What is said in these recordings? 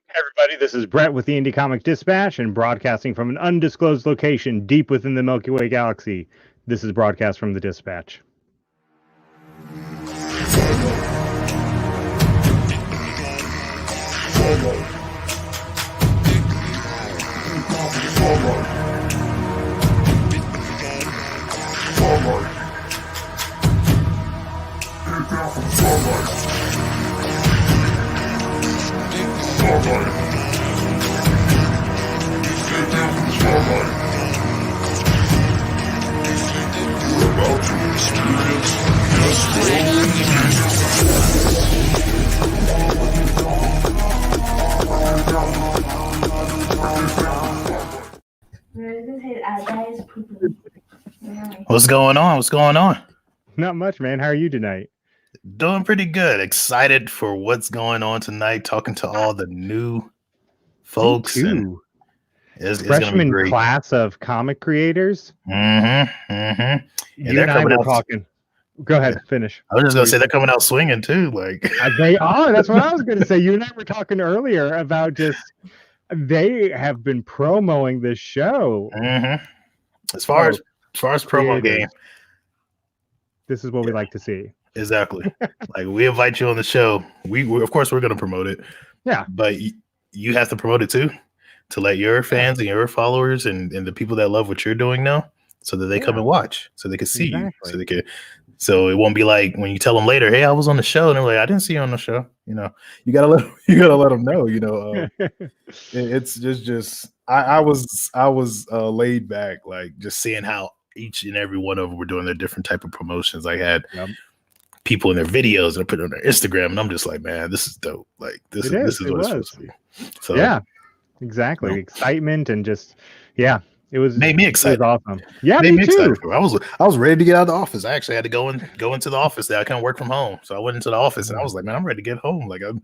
Hey everybody, this is Brett with the Indie Comic Dispatch and broadcasting from an undisclosed location deep within the Milky Way galaxy. This is broadcast from the Dispatch. What's going on? What's going on? Not much, man. How are you tonight? Doing pretty good. Excited for what's going on tonight. Talking to all the new folks. And it's freshman class of comic creators. You and they're coming out talking. Go ahead, finish. I was just gonna say they're coming out swinging too. Like they are. That's what I was gonna say. You and I were talking earlier about just they have been promoting this show. As far as promo game, this is what we like to see. Exactly. Like we invite you on the show. We of course we're gonna promote it. Yeah, but you have to promote it too, to let your fans and your followers and the people that love what you're doing know, so that they come and watch, so they can see you, so it won't be like when you tell them later, hey, I was on the show, and they're like, I didn't see you on the show. You know, you gotta let them know. You know, it's just I was laid back, like just seeing how each and every one of them were doing their different type of promotions. I had people in their videos and put it on their Instagram, and I'm just like, man, this is dope. Like this is what it's supposed to be. So yeah, exactly. Excitement and just it made me excited. It was awesome. Yeah, made me too. Excited. I was ready to get out of the office. I actually had to go into the office there. I couldn't work from home, so I went into the office and I was like, man, I'm ready to get home. Like I'm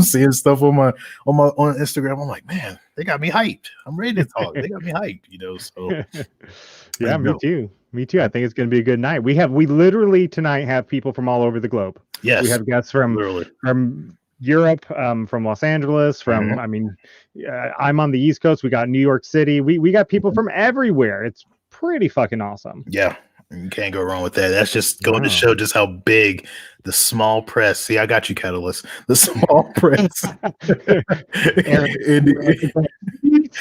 seeing stuff on Instagram. I'm like, man, they got me hyped. I'm ready to talk. They got me hyped. You know, so yeah, me too. Me too. I think it's going to be a good night. We literally tonight have people from all over the globe. Yes, we have guests from Europe, from Los Angeles, from I'm on the East Coast. We got New York City. We got people from everywhere. It's pretty fucking awesome. Yeah, you can't go wrong with that. That's just going to show just how big the small press. See, I got you, Catalyst. The small press.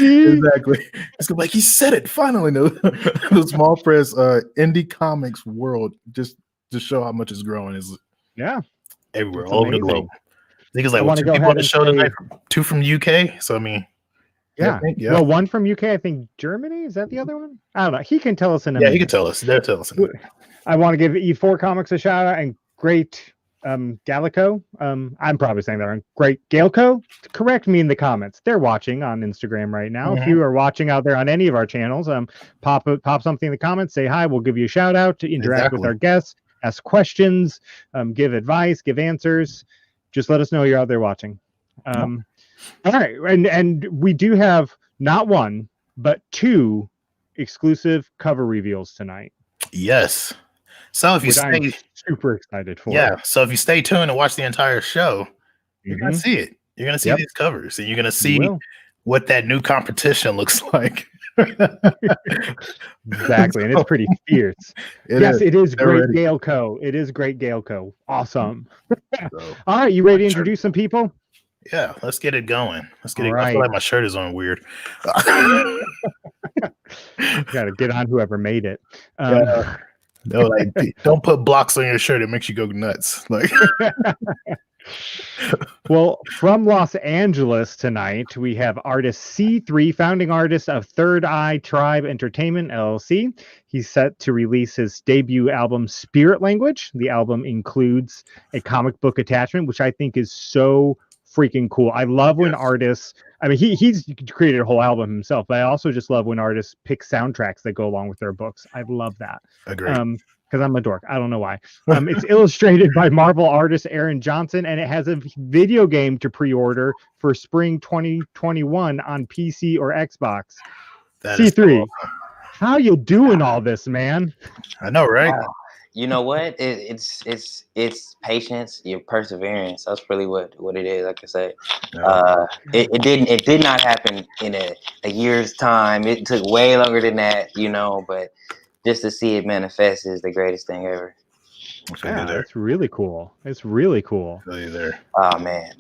Exactly. It's like he said it finally. No, the small press, indie comics world, just to show how much it's growing is everywhere, all over the globe. I think it's like two people on the show tonight, two from UK. So I mean, well, one from UK. I think Germany. Is that the other one? I don't know. He can tell us in a minute. He can tell us. They'll tell us. I want to give E4 Comics a shout out and Great Gallico. I'm probably saying that wrong. Great Galco. Correct me in the comments. They're watching on Instagram right now. If you are watching out there on any of our channels, pop something in the comments. Say hi. We'll give you a shout out to interact with our guests, ask questions, give advice, give answers. Just let us know you're out there watching. All right. And we do have not one, but two exclusive cover reveals tonight. Yes. So if you I'm super excited for. Yeah. So if you stay tuned and watch the entire show, you're going to see it. You're going to see these covers, and you're going to see what that new competition looks like. Exactly. And it's pretty fierce. It is Great Galco. It is Great Galco. Awesome. All right, you ready to introduce some people? Yeah, let's get it going. Let's get it. Right. I feel like my shirt is on weird. Gotta get on whoever made it. No, like don't put blocks on your shirt. It makes you go nuts. Like well, from Los Angeles tonight, we have artist C3, founding artist of Third Eye Tribe Entertainment, LLC. He's set to release his debut album, Spirit Language. The album includes a comic book attachment, which I think is so freaking cool. I love when artists, I mean, he's created a whole album himself, but I also just love when artists pick soundtracks that go along with their books. I love that. Agreed. Because I'm a dork. I don't know why. It's illustrated by Marvel artist Aaron Johnson, and it has a video game to pre-order for spring 2021 on PC or Xbox. That C3, how you doing all this, man? I know, right? You know what? It's patience, your perseverance. That's really what it is. Like I said, it did not happen in a year's time. It took way longer than that, But just to see it manifest is the greatest thing ever. Yeah, that's really cool. It's really cool. There. Oh man,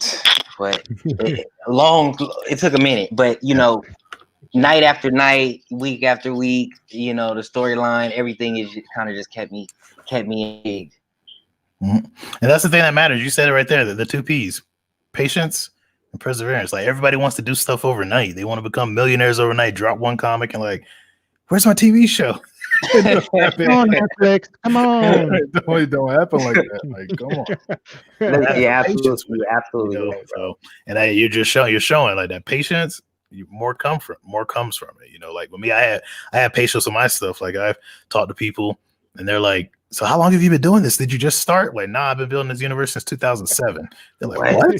but it took a minute, but night after night, week after week, the storyline, everything is kind of just kept me intrigued. And that's the thing that matters. You said it right there. The 2 P's: patience and perseverance. Like, everybody wants to do stuff overnight. They want to become millionaires overnight. Drop one comic and like, where's my TV show? Come on, Netflix. Come on. It don't happen like that. Like, come on. Yeah, absolutely. Right, so, and you're showing like that patience. More comes from it. Like with me, I have patience with my stuff. Like, I've talked to people and they're like, so how long have you been doing this? Did you just start? Like, nah, I've been building this universe since 2007. They're like, what?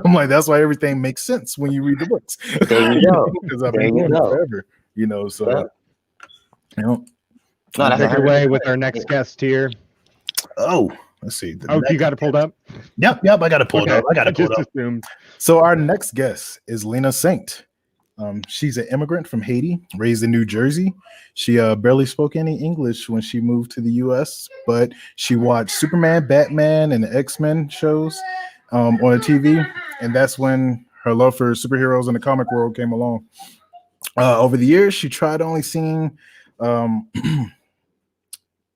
I'm like, that's why everything makes sense when you read the books. There you go. Because I've been doing it forever. So take it away with our next guest here. Oh, let's see. You got it pulled up? Yep. I got it pulled up. Assumed. So our next guest is Lena Saint. She's an immigrant from Haiti, raised in New Jersey. She barely spoke any English when she moved to the U.S., but she watched Superman, Batman, and the X-Men shows on the TV, and that's when her love for superheroes in the comic world came along. Over the years, she tried only seeing.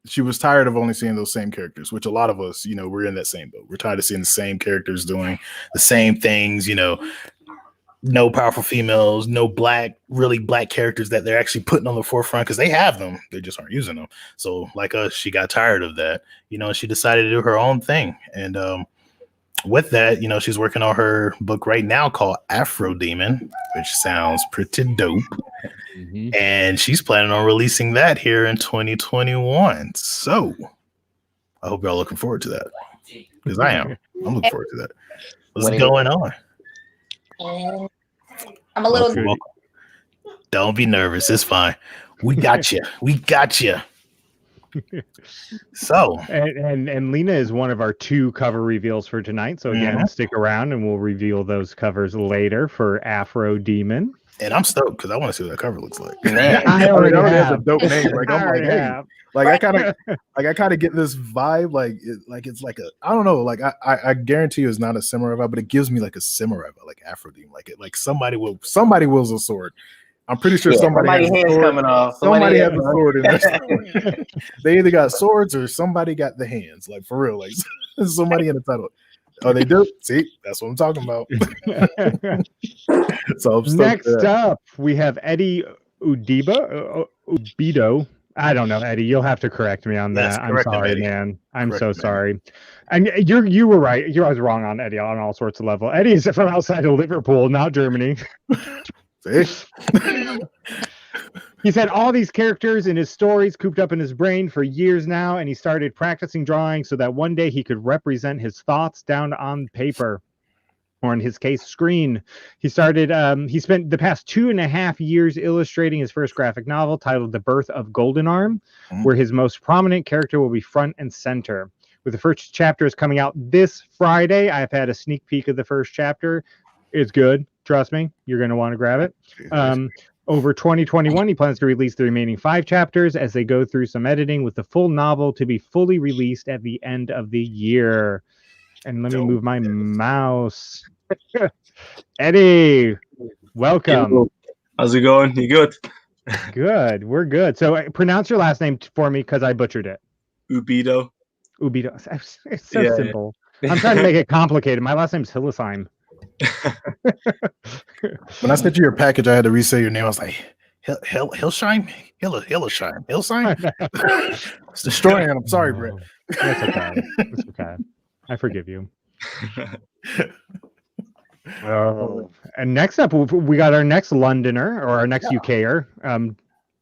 She was tired of only seeing those same characters, which a lot of us, we're in that same boat. We're tired of seeing the same characters doing the same things, no powerful females, no really black characters that they're actually putting on the forefront, because they have them. They just aren't using them. So like us, she got tired of that, she decided to do her own thing. And with that, she's working on her book right now called Afro Demon, which sounds pretty dope. Mm-hmm. And she's planning on releasing that here in 2021. So I hope y'all looking forward to that, because I am. I'm looking forward to that. What's going on? I'm a little. Don't be nervous. It's fine. We got you. We got you. So, and Lena is one of our 2 cover reveals for tonight. So again, stick around and we'll reveal those covers later for Afro Demon. And I'm stoked because I want to see what that cover looks like. Man, I already have a dope name. Like, I'm like, hey, like I kind of get this vibe, it's like a, I don't know, like I guarantee you it's not a samurai vibe, but it gives me like a samurai vibe, like Afro Demon, like somebody wields a sword. I'm pretty sure somebody has hands coming off. Somebody has a sword in there. They either got swords or somebody got the hands. Like, for real, like somebody in the title. Oh, they do? See, that's what I'm talking about. So next up, we have Eddie Ubido. I don't know, Eddie. You'll have to correct me on that. I'm sorry, man. I'm so sorry. And you were right. I was wrong on Eddie on all sorts of level. Eddie is from outside of Liverpool, not Germany. He said all these characters in his stories cooped up in his brain for years now, and he started practicing drawing so that one day he could represent his thoughts down on paper, or in his case, screen. He spent the past 2.5 years illustrating his first graphic novel titled The Birth of Golden Arm, where his most prominent character will be front and center. With the first chapter is coming out this Friday. I've had a sneak peek of the first chapter. It's good. Trust me, you're going to want to grab it. Over 2021, he plans to release the remaining 5 chapters as they go through some editing, with the full novel to be fully released at the end of the year. And let me move my mouse. Eddie, welcome. How's it going? You good? Good. We're good. So pronounce your last name for me, because I butchered it. Ubido. It's so simple. Yeah. I'm trying to make it complicated. My last name's Hillisheim. When I sent you your package, I had to re-say your name. I was like, Hillsheim? It's destroying it. I'm sorry, Brett. That's okay. It's okay. I forgive you. And next up, we got our next Londoner, or our next UKer.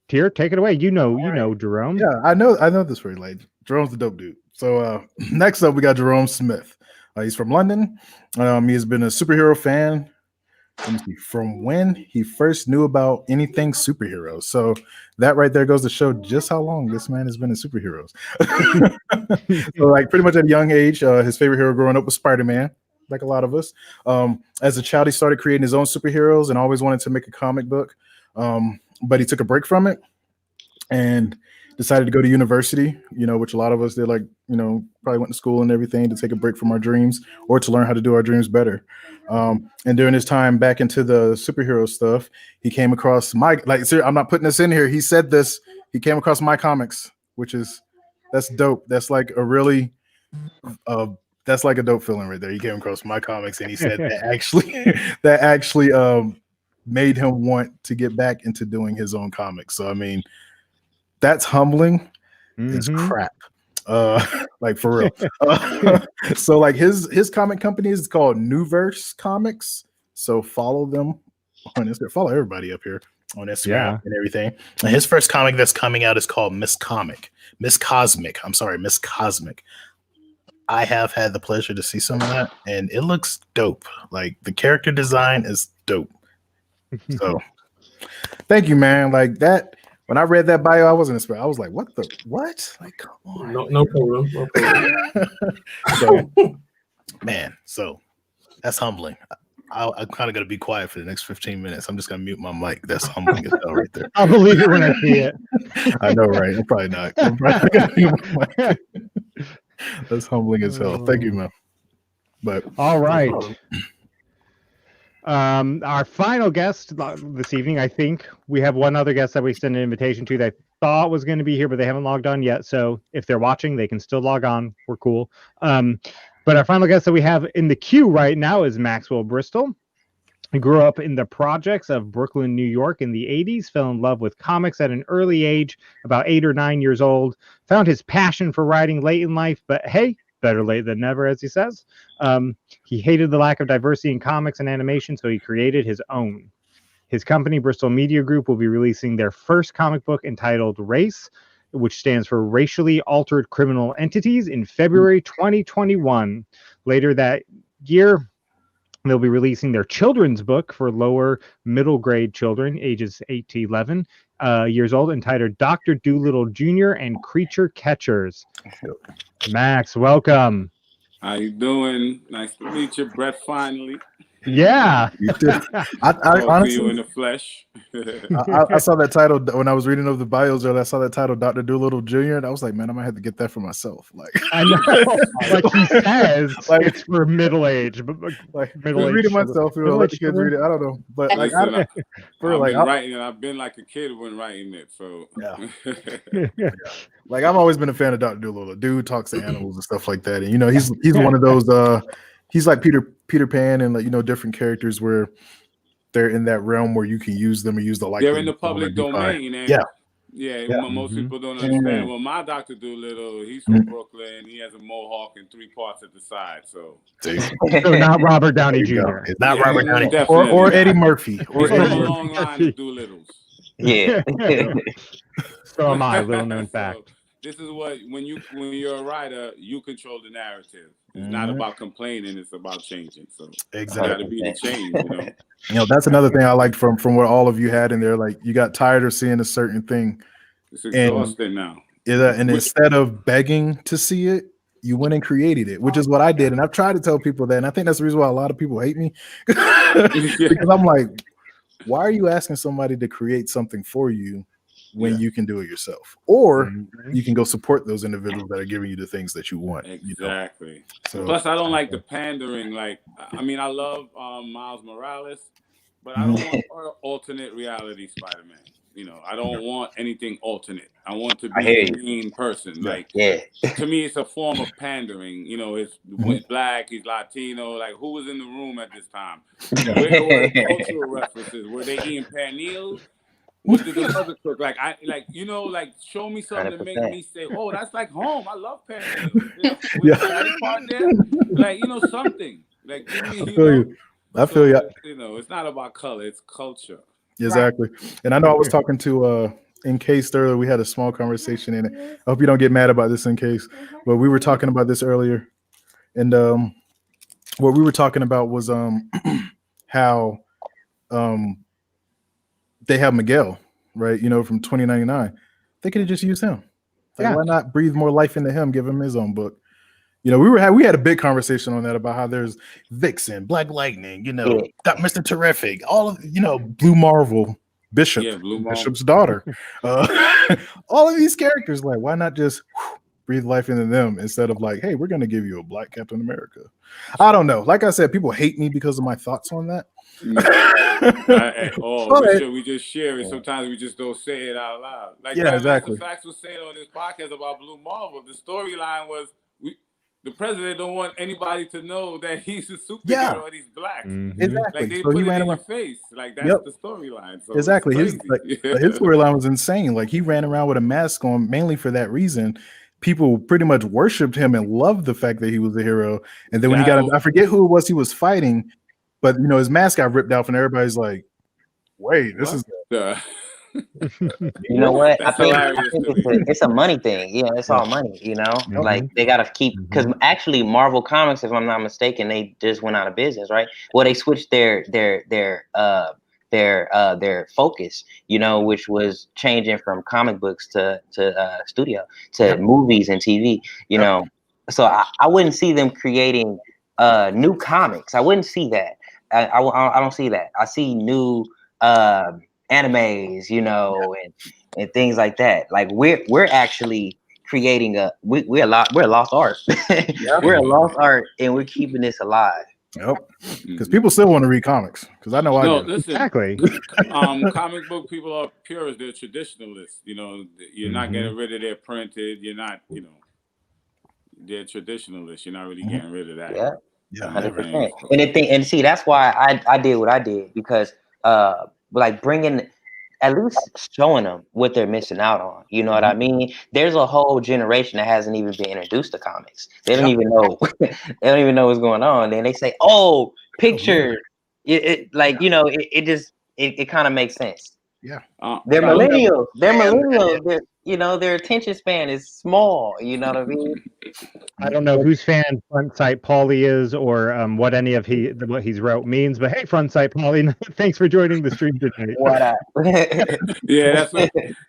Tyr, take it away. You know Jerome. Yeah, I know this very late. Jerome's the dope dude. So next up, we got Jerome Smith. He's from London. He has been a superhero fan let me see, from when he first knew about anything superheroes. So that right there goes to show just how long this man has been in superheroes. So like pretty much at a young age, his favorite hero growing up was Spider-Man, like a lot of us. As a child, he started creating his own superheroes and always wanted to make a comic book. But he took a break from it and decided to go to university, which a lot of us did, like, probably went to school and everything to take a break from our dreams or to learn how to do our dreams better. And during his time back into the superhero stuff, he came across I'm not putting this in here. He said this, he came across my comics, that's dope. That's like a really, that's like a dope feeling right there. He came across my comics and he said that actually made him want to get back into doing his own comics. So, I mean, that's humbling. It's crap. Like for real. So like his comic company is called Newverse Comics. So follow them on Instagram. Follow everybody up here on Instagram and everything. And his first comic that's coming out is called Miss Cosmic. I have had the pleasure to see some of that, and it looks dope. Like the character design is dope. So thank you, man. Like that. When I read that bio, I wasn't expecting. I was like, "What? Like, come on." No problem. So, man, so that's humbling. I'm kind of gonna be quiet for the next 15 minutes. I'm just gonna mute my mic. That's humbling as hell, right there. I'll believe it when I see it. I know, right? I'm probably not. That's humbling as hell. Thank you, man. But all right. Our final guest this evening, I think we have one other guest that we sent an invitation to that I thought was going to be here, but they haven't logged on yet. So if they're watching, they can still log on. We're cool. But our final guest that we have in the queue right now is Maxwell Bristol. He grew up in the projects of Brooklyn, New York in the 80s, fell in love with comics at an early age, about 8 or 9 years old, found his passion for writing late in life, but hey, better late than never, as he says. He hated the lack of diversity in comics and animation, so he created his own. His company, Bristol Media Group, will be releasing their first comic book entitled Race, which stands for Racially Altered Criminal Entities, in February 2021. Later that year, they'll be releasing their children's book for lower middle grade children, ages 8 to 11 years old, entitled Dr. Doolittle Jr. and Creature Catchers. Max, welcome. How you doing? Nice to meet you, Brett, finally. Yeah. I honestly, see you in the flesh. I saw that title when I was reading over the bios earlier. I saw that title, Dr. Doolittle Jr., and I was like, man, I might have to get that for myself. Like, I know, like he says, like it's for middle age, but like reading myself, let the kids read it. I don't know, but like, I've been like a kid when writing it, so yeah. Like I've always been a fan of Dr. Doolittle. Dude talks to animals and stuff like that, and he's one of those. He's like Peter Pan and like different characters where they're in that realm where you can use them or use the light. They're in the public domain, and yeah. Most people don't understand. Well, my Dr. Doolittle, he's from Brooklyn. He has a mohawk and 3 parts at the side. So not Robert Downey Jr. It's not Robert Downey or Eddie Murphy. Or a long line of Doolittles. Yeah. So am I. Little known fact. This is what when you're a writer, you control the narrative. It's not about complaining; it's about changing. So exactly, got to be the change. That's another thing I liked from what all of you had in there. Like you got tired of seeing a certain thing. It's exhausting now. And instead of begging to see it, you went and created it, which is what I did. And I've tried to tell people that, and I think that's the reason why a lot of people hate me because I'm like, why are you asking somebody to create something for you when you can do it yourself, or you can go support those individuals that are giving you the things that you want. Exactly. So plus, I don't like the pandering. Like, I mean, I love Miles Morales, but I don't want alternate reality Spider-Man. I don't want anything alternate. I want to be a green person. Like, to me, it's a form of pandering. He's black, he's Latino. Like, who was in the room at this time? Where were the cultural references? Were they eating panels? What did the mother cook? Like show me something 100%. To make me say, "Oh, that's like home." I love panels. Part there, like something. Like give me, I feel you. It's not about color; it's culture. Exactly. And I know I was talking to Encased earlier. We had a small conversation in it. I hope you don't get mad about this, Encased. But we were talking about this earlier, and what we were talking about was how they have Miguel, right? From 2099. They could have just used him. Like, why not breathe more life into him? Give him his own book. We had a big conversation on that about how there's Vixen, Black Lightning, got Mr. Terrific, all of Blue Marvel, Bishop's daughter, all of these characters. Like, why not just breathe life into them instead of like, hey, we're gonna give you a Black Captain America? I don't know. Like I said, people hate me because of my thoughts on that. We just share it. Sometimes we just don't say it out loud. Like exactly. Facts was saying on this podcast about Blue Marvel. The storyline was the president don't want anybody to know that he's a superhero and he's Black. Exactly. Like they put it in your face. Like that's the storyline. So exactly. His storyline was insane. Like he ran around with a mask on mainly for that reason. People pretty much worshipped him and loved the fact that he was a hero. And then when he got, I forget who it was he was fighting, but his mask got ripped off, and everybody's like, "Wait, this is." You know what? I think it's a money thing. Yeah, it's all money. Like they gotta keep, because actually Marvel Comics, if I'm not mistaken, they just went out of business, right? Well, they switched their focus, which was changing from comic books to studio to movies and TV. So I wouldn't see them creating new comics. I wouldn't see that. I don't see that. I see new animes, and things like that. Like we're actually creating we're a lost art. We're a lost art, and we're keeping this alive. Yep. Because people still want to read comics. Because I know I do. Listen, exactly. Comic book people are purists. They're traditionalists. You're not getting rid of their printed. You're not. They're traditionalists. You're not really getting rid of that. Yeah, 100%. And see, that's why I did what I did, because like bringing, at least showing them what they're missing out on. You know what I mean? There's a whole generation that hasn't even been introduced to comics. They don't even know. They don't even know what's going on. Then they say, "Oh, pictures." It kind of makes sense. Yeah. They're millennials. They're millennials. Their attention span is small. You know what I mean? I don't know whose fan Front Sight Paulie is, or what any of what he's wrote means, but hey, Front Sight Paulie, thanks for joining the stream today. What up? Yeah,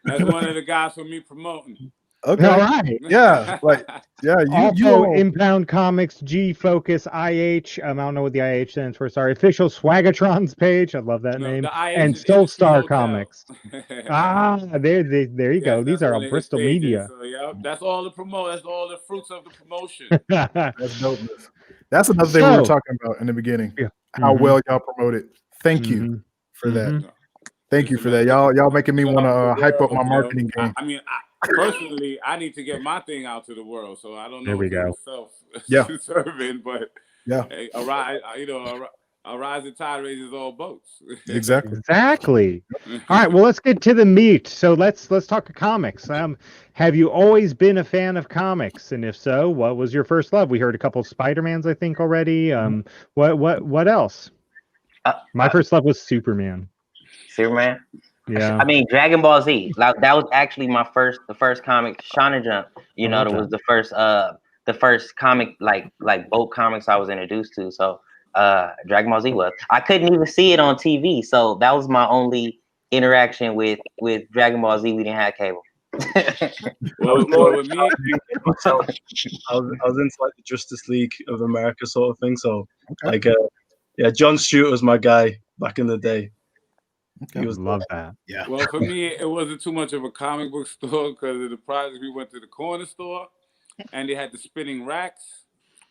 that's one of the guys for me promoting. Okay. All right. Yeah. Like, yeah. Also, Impound Comics, G Focus, IH. I don't know what the IH stands for. Sorry. Official Swagatrons page. I love that name. And Soul Star Comics. There you go. These are all Bristol Media. So, that's all the promote. That's all the fruits of the promotion. That's dope. That's another thing we were talking about in the beginning. Yeah. How well y'all promote it. Thank you for that. Thank you for that. Y'all making me want to hype up my marketing game. I mean, personally, I need to get my thing out to the world, so I don't know. There we go. Self-serving, but hey, a rising tide raises all boats. Exactly. All right, well, let's get to the meat. So let's talk comics. Have you always been a fan of comics? And if so, what was your first love? We heard a couple of Spider-Mans, I think, already. What else? My first love was Superman. Superman. Yeah. I mean, Dragon Ball Z. Like, that was actually the first comic. Shonen Jump. That was the first comic like boat comics I was introduced to. So Dragon Ball Z was. I couldn't even see it on TV, so that was my only interaction with Dragon Ball Z. We didn't have cable. Well, with me, I was into like the Justice League of America sort of thing. So John Stewart was my guy back in the day. I love that. Yeah. Well, for me, it wasn't too much of a comic book store because of the project. We went to the corner store, and they had the spinning racks,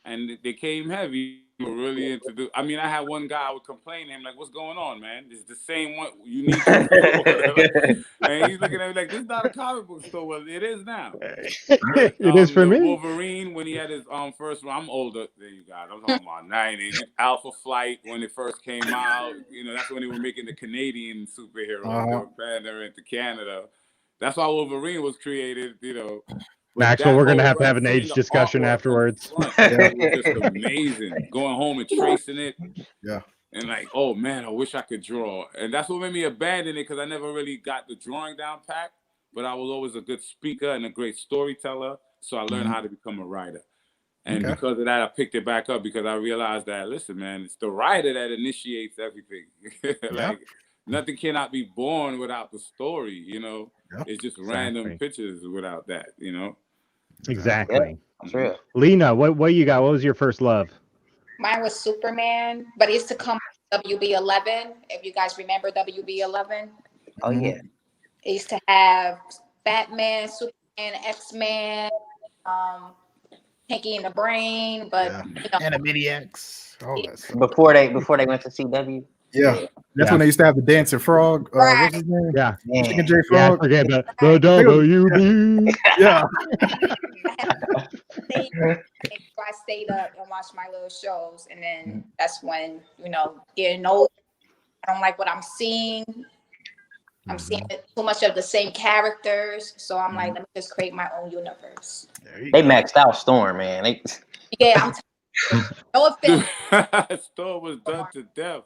and they came heavy. We were really into I had one guy I would complain to him, like, "What's going on, man? It's the same one. You need to." And he's looking at me like, "This is not a comic book store." Well, it is now. It is for me. Wolverine, when he had his first one. I'm older than you guys. I'm talking about 90s. Alpha Flight, when it first came out. That's when they were making the Canadian superheroes. They were banding into Canada. That's why Wolverine was created. Maxwell, we're gonna have to have an age discussion afterwards. It was just amazing. Going home and tracing it. Yeah. And like, oh man, I wish I could draw. And that's what made me abandon it, because I never really got the drawing down pat. But I was always a good speaker and a great storyteller. So I learned how to become a writer. And because of that, I picked it back up because I realized that, listen, man, it's the writer that initiates everything. Like, nothing cannot be born without the story, you know? It's just random pictures without that, you know? Exactly. That's real. Lena, what you got? What was your first love? Mine was Superman, but it used to come WB11. If you guys remember WB11. Oh, yeah. It used to have Batman, Superman, X-Men, Pinky and the Brain, but Animaniacs, all that stuff. Before they went to CW. Yeah. That's when they used to have the dancing frog. What's his name? Yeah. Chicken J Frog. I forget the WB. Yeah. I stayed up and watched my little shows, and then that's when, you know, getting old, I don't like what I'm seeing. I'm seeing too much of the same characters, so I'm like, let me just create my own universe. They maxed out Storm, man. Yeah, no offense. Storm was done to death.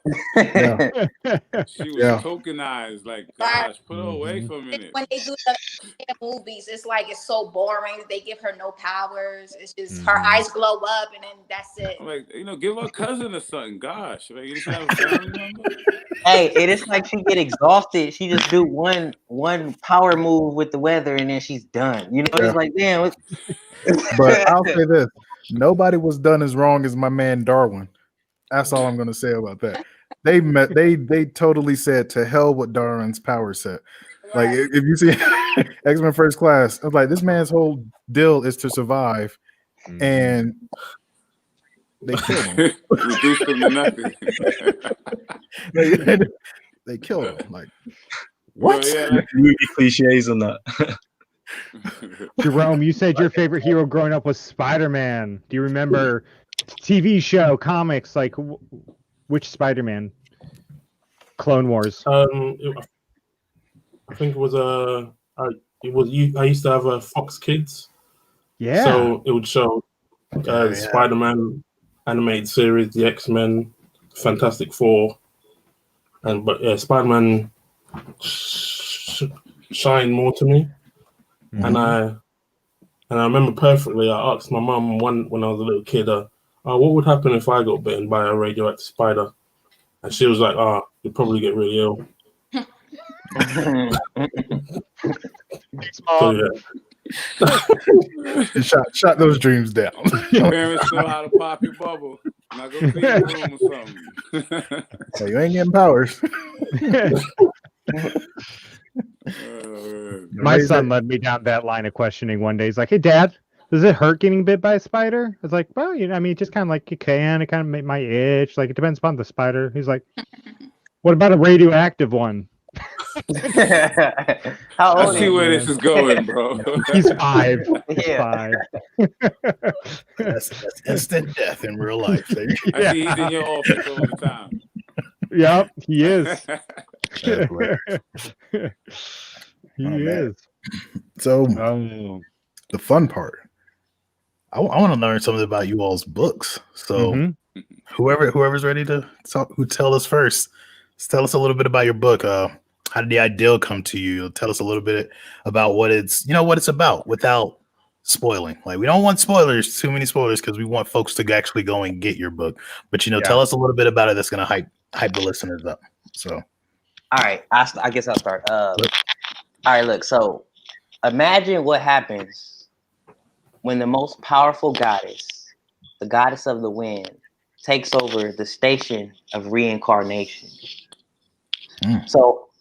She was tokenized. Like, gosh, put her away for a minute. When they do the movies, it's like it's so boring. They give her no powers. It's just her eyes glow up, and then that's it. I'm like, you know, give her a cousin or something. Gosh, like, you just have a family member. Hey, it is like she get exhausted. She just do one power move with the weather, and then she's done. You know, it's like, damn. But I'll say this: nobody was done as wrong as my man Darwin. That's all I'm going to say about that. They totally said to hell with Darwin's power set. Like, if you see X-Men First Class, I was like, this man's whole deal is to survive, and they killed him. Reduced him to nothing. They killed him. Like, what? Movie cliches on that. Jerome, you said your favorite hero growing up was Spider-Man. Do you remember TV show, comics, like which Spider-Man? Clone Wars. I think it was I used to have a Fox Kids. Yeah. So it would show Spider-Man animated series, the X-Men, Fantastic Four, but Spider-Man shined more to me. And I remember perfectly. I asked my mum when I was a little kid, what would happen if I got bitten by a radioactive spider? And she was like, you'd probably get really ill. Shot those dreams down. Parents know how to pop your bubble. Now go clean the room or something. So you ain't getting powers. My son led me down that line of questioning one day. He's like, "Hey, Dad, does it hurt getting bit by a spider?" I was like, "Well, you know, I mean, it just kind of like it kind of might itch. Like, it depends upon the spider." He's like, "What about a radioactive one?" How old I see where this is going, bro. He's 5. Yeah. 5. That's instant death in real life. I see he's in your office all the time. Yep, he is. He is. So the fun part. I want to learn something about you all's books. So whoever's ready to talk, tell us first. Tell us a little bit about your book. How did the idea come to you? Tell us a little bit about what it's about without spoiling. Like, we don't want spoilers, too many spoilers, because we want folks to actually go and get your book. But tell us a little bit about it that's going to hype the listeners up. So, all right, I guess I'll start. All right, look. So, imagine what happens when the most powerful goddess, the goddess of the wind, takes over the station of reincarnation.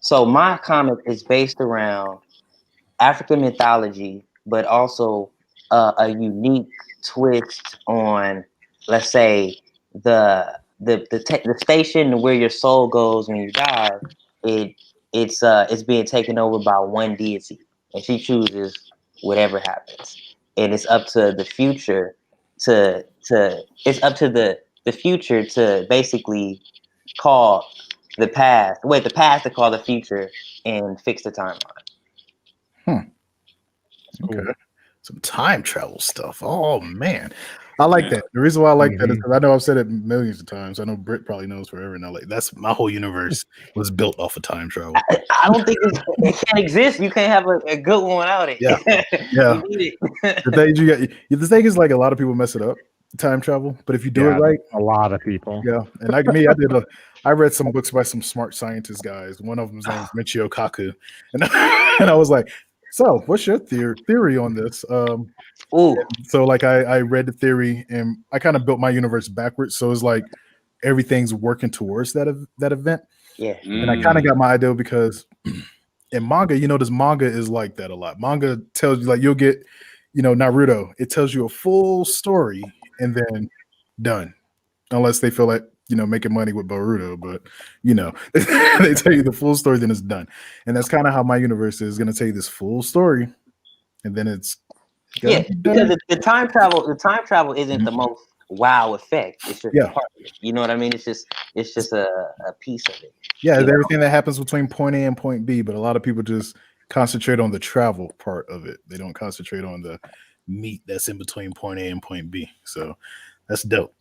So my comic is based around African mythology, but also a unique twist on, let's say, the station where your soul goes when you die. It's being taken over by one deity, and she chooses whatever happens, and it's up to the future to basically call the past to call the future and fix the timeline. Okay. Some time travel stuff. Oh man. I like that. The reason why I like that is because I know I've said it millions of times. I know Britt probably knows forever now. Like, that's my whole universe was built off of time travel. I don't think it can't exist. You can't have a good one without it. Yeah. You need it. The thing is, like, a lot of people mess it up time travel, but if you do it right, a lot of people. Yeah, and like me, I read some books by some smart scientist guys. One of them's name is Michio Kaku, and and I was like, so what's your theory on this? So like I read the theory and I kind of built my universe backwards. So it's like everything's working towards that event. Yeah. And I kind of got my idea because in manga, this manga is like that a lot. Manga tells you, like, you'll get, Naruto, it tells you a full story and then done. Unless they feel like, making money with Boruto, but they tell you the full story, then it's done. And that's kind of how my universe is going to tell you this full story, and then it's because the time travel isn't the most wow effect. It's just part of it. You know what I mean? It's just a piece of it. Yeah, everything that happens between point A and point B, but a lot of people just concentrate on the travel part of it. They don't concentrate on the meat that's in between point A and point B. So that's dope.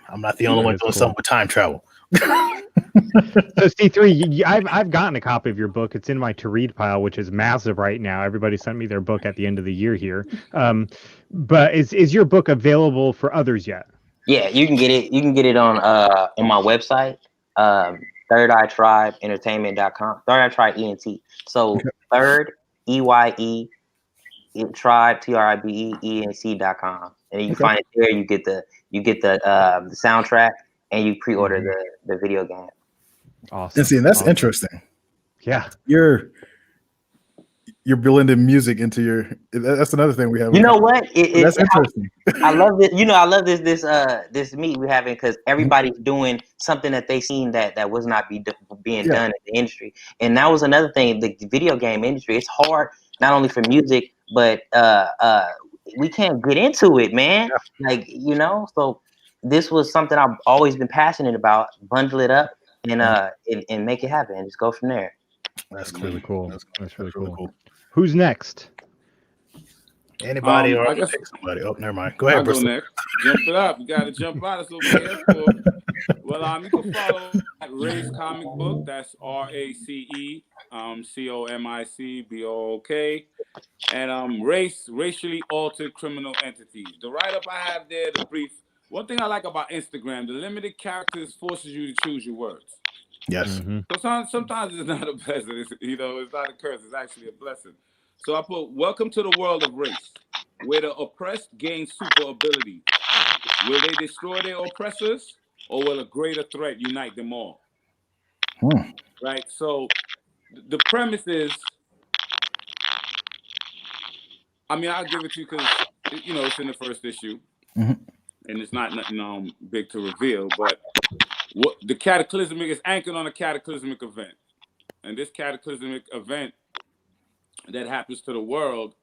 I'm not the only one doing something with time travel. So C3, I've gotten a copy of your book. It's in my to read pile, which is massive right now. Everybody sent me their book at the end of the year here. But is your book available for others yet? Yeah, you can get it. You can get it on my website, Third Eye Tribe Entertainment.com. Third Eye Tribe ENT. So Third EYE Tribe TRIBE.com, and you can find it there. You get the soundtrack, and you pre-order the video game. Awesome. And see, that's interesting. Yeah, you're blending music into your. That's another thing we have. You know what? That's interesting. I love it. I love this meet we're having because everybody's doing something that they seen that was not being done in the industry, and that was another thing. The video game industry, it's hard not only for music, but we can't get into it, man. Yeah. Like, so this was something I've always been passionate about. Bundle it up and make it happen, and just go from there. That's really cool. That's really cool. cool. Who's next? Anybody or I guess somebody? Oh, never mind. Go ahead, I'll go next. Jump it up. You got to jump out. It's okay. Well, you can follow at Race Comic Book. That's RACE COMICBOOK. And racially altered criminal entities. The write-up I have there, the brief. One thing I like about Instagram, the limited characters forces you to choose your words. Yes. Mm-hmm. So sometimes it's not a blessing. It's not a curse. It's actually a blessing. So I put, welcome to the world of race, where the oppressed gain super abilities. Will they destroy their oppressors, or will a greater threat unite them all? Right? So the premise is, I'll give it to you because, it's in the first issue. Mm-hmm. And it's not nothing big to reveal, but what the cataclysmic is anchored on a cataclysmic event. And this cataclysmic event that happens to the world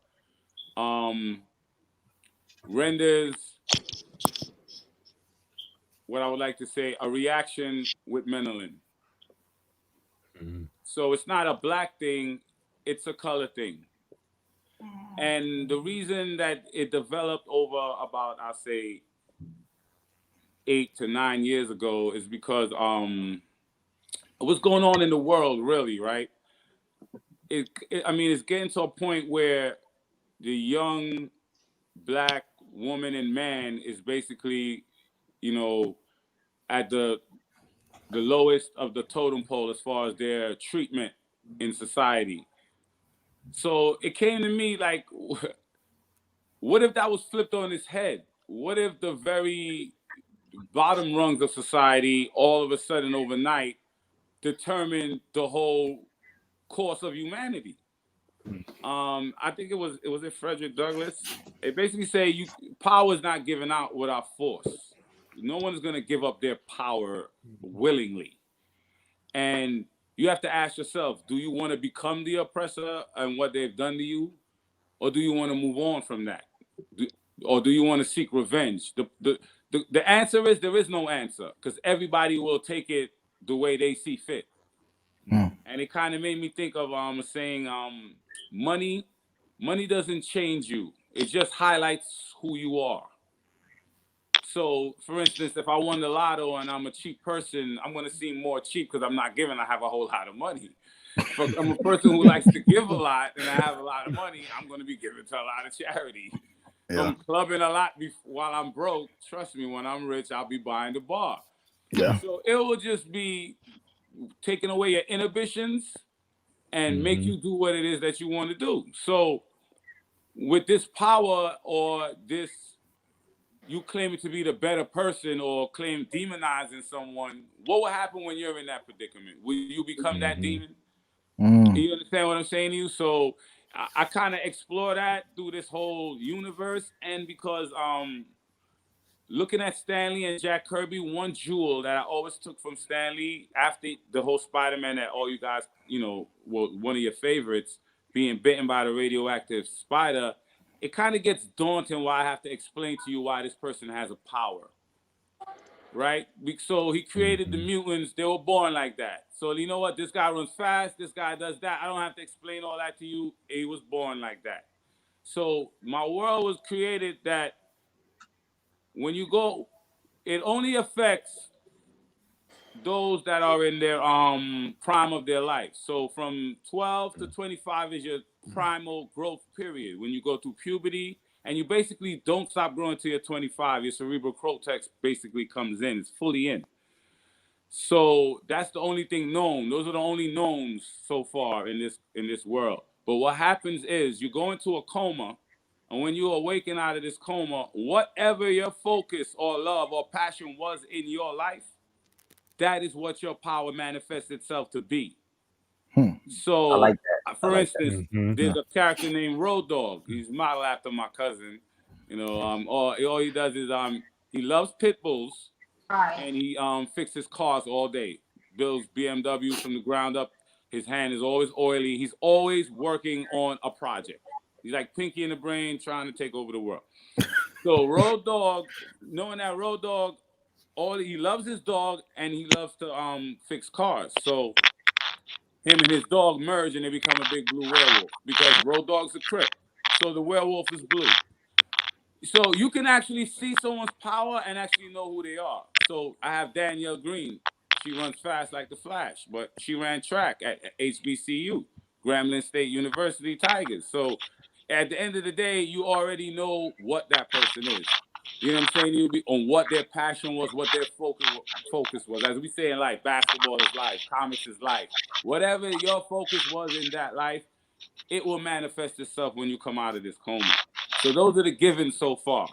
renders what I would like to say a reaction with melanin. Mm-hmm. So it's not a black thing, it's a color thing. And the reason that it developed over about, I'll say, 8 to 9 years ago is because what's going on in the world, really, right? It's getting to a point where the young black woman and man is basically, at the lowest of the totem pole as far as their treatment in society. So it came to me like, what if that was flipped on its head? What if the very bottom rungs of society all of a sudden overnight determined the whole course of humanity? I think it was Frederick Douglass. It basically say power is not given out without force. No one is going to give up their power willingly. And you have to ask yourself, do you want to become the oppressor and what they've done to you? Or do you want to move on from that? Or do you want to seek revenge? The answer is there is no answer, because everybody will take it the way they see fit. And it kind of made me think of saying money doesn't change you. It just highlights who you are. So, for instance, if I won the lotto and I'm a cheap person, I'm going to seem more cheap because I'm not giving. I have a whole lot of money. If I'm a person who likes to give a lot and I have a lot of money, I'm going to be giving to a lot of charity. from clubbing a lot while I'm broke. Trust me, when I'm rich, I'll be buying the bar. Yeah. So it will just be taking away your inhibitions and make you do what it is that you want to do. So with this power or this, you claiming to be the better person or claim demonizing someone, what will happen when you're in that predicament? Will you become that demon? You understand what I'm saying to you? So I kind of explore that through this whole universe. And because looking at Stan Lee and Jack Kirby, one jewel that I always took from Stan Lee after the whole Spider-Man that all you guys, you know, were one of your favorites, being bitten by the radioactive spider, it kind of gets daunting why I have to explain to you why this person has a power. Right? So he created the mutants. They were born like that. So you know what? This guy runs fast. This guy does that. I don't have to explain all that to you. He was born like that. So my world was created that when you go, it only affects those that are in their prime of their life. So from 12 to 25 is your primal growth period. When you go through puberty, and you basically don't stop growing till you're 25, your cerebral cortex basically comes in. It's fully in. So that's the only thing known. Those are the only knowns so far in this world. But what happens is you go into a coma, and when you awaken out of this coma, whatever your focus or love or passion was in your life, that is what your power manifests itself to be. So, I like that. for instance, there's a character named Road Dogg. He's modeled after my cousin. You know, all he does is he loves pit bulls, and he fixes cars all day. Builds BMWs from the ground up. His hand is always oily. He's always working on a project. He's like Pinky in the Brain trying to take over the world. So Road Dogg, knowing that Road Dogg, he loves his dog and he loves to fix cars. So him and his dog merge and they become a big blue werewolf because Road Dogg's a Crip. So the werewolf is blue. So you can actually see someone's power and actually know who they are. So I have Danielle Green. She runs fast like the Flash, but she ran track at HBCU, Grambling State University Tigers. So at the end of the day, you already know what that person is. You know what I'm saying? You'll be on what their passion was, what their focus was. As we say in life, basketball is life, comics is life. Whatever your focus was in that life, it will manifest itself when you come out of this coma. So those are the givens so far.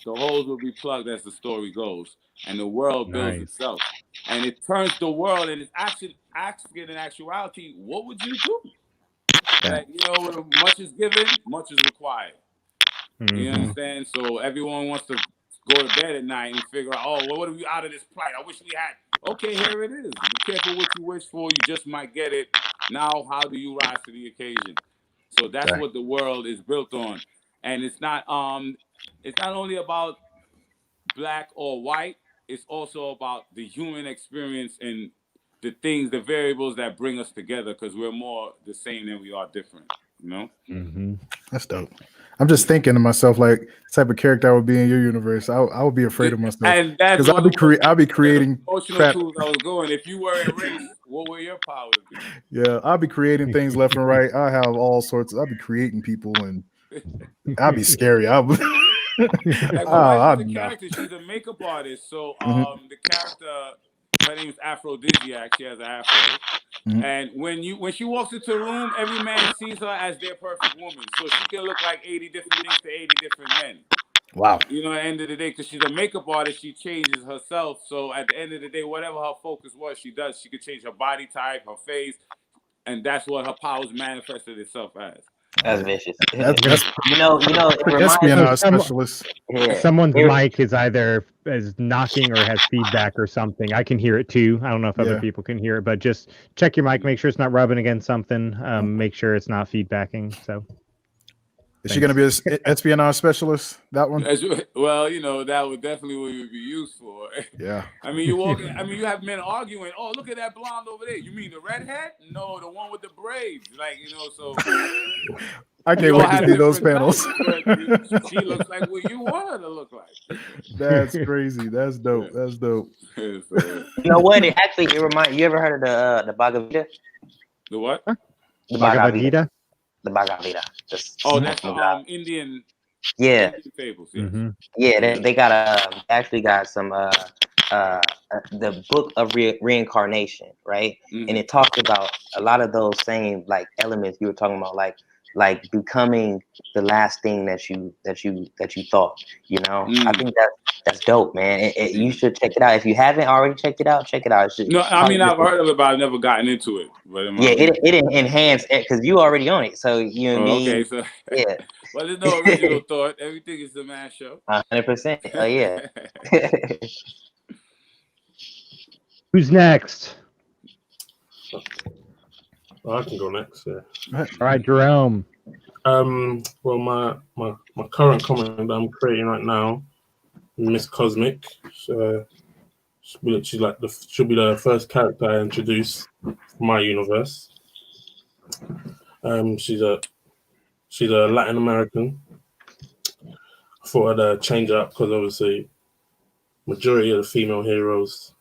The holes will be plugged as the story goes, and the world builds itself. And it turns the world, and it's actually in actuality, what would you do? Like, you know, much is given, much is required. You understand? So everyone wants to go to bed at night and figure out, oh, well, what are we out of this plight? I wish we had. Okay, here it is. Be careful what you wish for. You just might get it. Now, how do you rise to the occasion? So that's what the world is built on. And it's not only about black or white. It's also about the human experience and the things, the variables that bring us together, because we're more the same than we are different. You know? That's dope. I'm just thinking to myself, like, the type of character I would be in your universe. I would be afraid of myself. And that's because I'll be creating emotional tools I was going. If you were in race, what would your powers be? Yeah, I'll be creating things left and right. I have all sorts. I'll be creating people, and I'll be scary. Like the character, she's a makeup artist. So the character, her name is Aphrodisiac. She has an afro. And when she walks into a room, every man sees her as their perfect woman. So she can look like 80 different things to 80 different men. Wow. You know, at the end of the day, because she's a makeup artist, she changes herself. So at the end of the day, whatever her focus was, she does. She could change her body type, her face, and that's what her powers manifested itself as. That's vicious. That's you know, it reminds espionage specialist. Someone's mic is either knocking or has feedback or something. I can hear it too. I don't know if other people can hear it, but just check your mic, make sure it's not rubbing against something. Make sure it's not feedbacking. So, is she going to be an espionage specialist? That one? Well, you know, that would definitely what you would be used for. Yeah. I mean, you have men arguing. Oh, look at that blonde over there. You mean the redhead? No, the one with the braids. Like, you know, so. I can't wait to see those panels. She looks like what you want her to look like. That's crazy. That's dope. That's dope. You know what? It reminds. You ever heard of the Bhagavad Gita? The what? The Bhagavad Gita. The Bhagavad Gita. That's Indian. Yeah. Fables, yes. Mm-hmm. Yeah, they got actually got some the book of reincarnation, right? Mm-hmm. And it talks about a lot of those same like elements you were talking about, like becoming the last thing that you thought. You know, I think that's dope, man. You should check it out. If you haven't already checked it out, check it out. No, I mean I've heard of it, but I've never gotten into it. But yeah, it enhanced it because you already own it. So you and me. Okay, so yeah. Well, there's no original thought. Everything is the man show. 100%. Oh yeah. Who's next? I can go next. Yeah. All right, Jerome. Well, my current comic that I'm creating right now, Miss Cosmic. She'll be the first character I introduce for my universe. She's a Latin American. I thought I'd change it up because obviously majority of the female heroes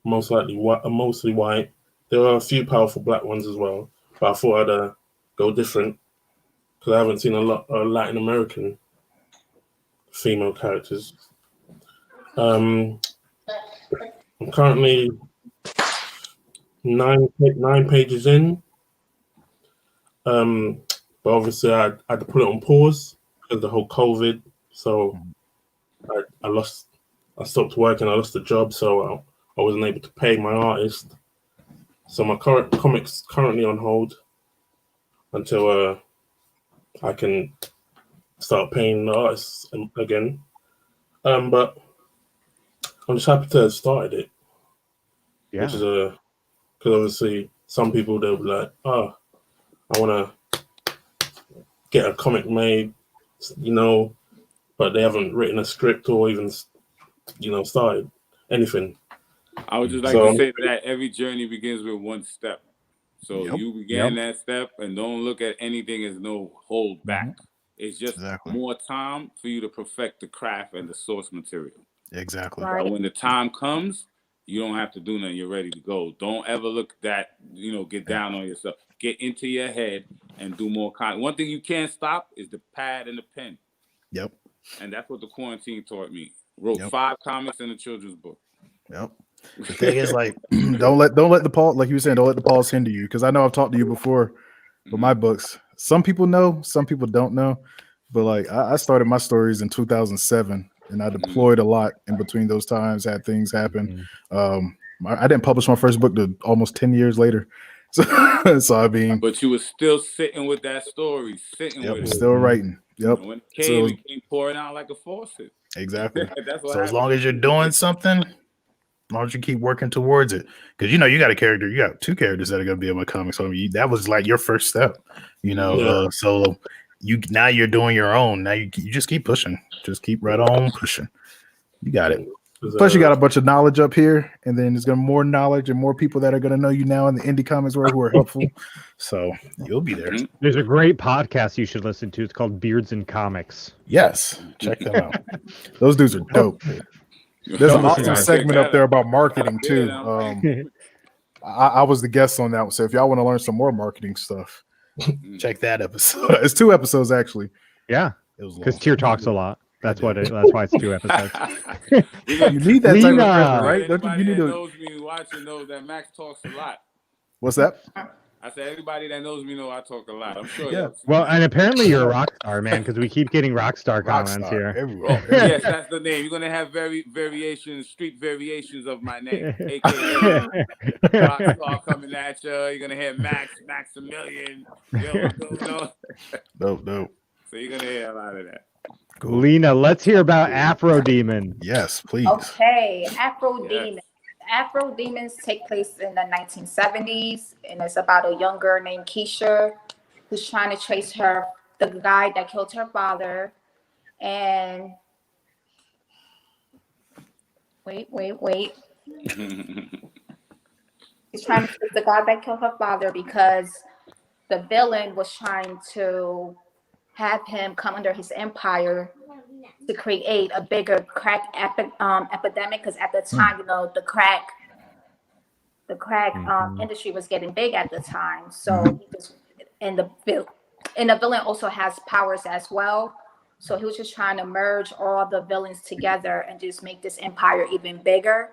mostly white. There are a few powerful black ones as well, but I thought I'd go different because I haven't seen a lot of Latin American female characters. I'm currently nine pages in, but obviously I had to put it on pause because of the whole COVID. So I stopped working. I lost the job, so I wasn't able to pay my artist. So my current comic's currently on hold until I can start paying the artists again. But I'm just happy to have started it. Yeah. Which is because obviously some people they'll be like, I want to get a comic made, but they haven't written a script or even, started anything. I would just like to say that every journey begins with one step. So you began that step, and don't look at anything as no hold back. It's just more time for you to perfect the craft and the source material. Exactly. Right. When the time comes, you don't have to do nothing. You're ready to go. Don't ever look that, get down on yourself. Get into your head and do more content. One thing you can't stop is the pad and the pen. Yep. And that's what the quarantine taught me. Wrote 5 comics and a children's book. Yep. The thing is, like, don't let the pause, like you were saying, don't let the pause hinder you. Because I know I've talked to you before with my books. Some people know, some people don't know. But like, I started my stories in 2007, and I deployed a lot in between those times. Had things happen. I didn't publish my first book to almost 10 years later. So I mean, but you were still sitting with that story, sitting with it. Still writing. Yep. And when it came, it came pouring out like a faucet. Exactly. That's what so as long as you're doing something, as long as you keep working towards it, because you got a character, you got 2 characters that are going to be in my comics. So that was like your first step, so now you're doing your own. Now you just keep pushing, just keep right on pushing. You got it. Plus, you got a bunch of knowledge up here, and then there's gonna be more knowledge and more people that are gonna know you now in the indie comics world who are helpful. So you'll be there. There's a great podcast you should listen to. It's called Beards and Comics. Yes, check them out. Those dudes are dope. There's an awesome segment up there about marketing too. I was the guest on that one. So if y'all want to learn some more marketing stuff, check that episode. It's 2 episodes actually. Yeah, because Tyr talks a lot. That's why it's 2 episodes. You need that type of person, right? Everybody that knows me watching knows that Max talks a lot. What's that? I said everybody that knows me know I talk a lot. I'm sure. Yeah. Well, and apparently you're a rock star, man, because we keep getting rock star comments here. Yes, that's the name. You're gonna have street variations of my name, aka Rockstar coming at you. You're gonna hear Maximilian. Dope. So you're gonna hear a lot of that. Cool. Lena, let's hear about Afro Demon. Yes, please. Okay, Afro Demon. Afro Demons take place in the 1970s, and it's about a young girl named Keisha who's trying to trace the guy that killed her father. And wait. He's trying to trace the guy that killed her father because the villain was trying to have him come under his empire to create a bigger crack epidemic, because at the time, the crack industry was getting big at the time. So and the villain also has powers as well. So he was just trying to merge all the villains together and just make this empire even bigger.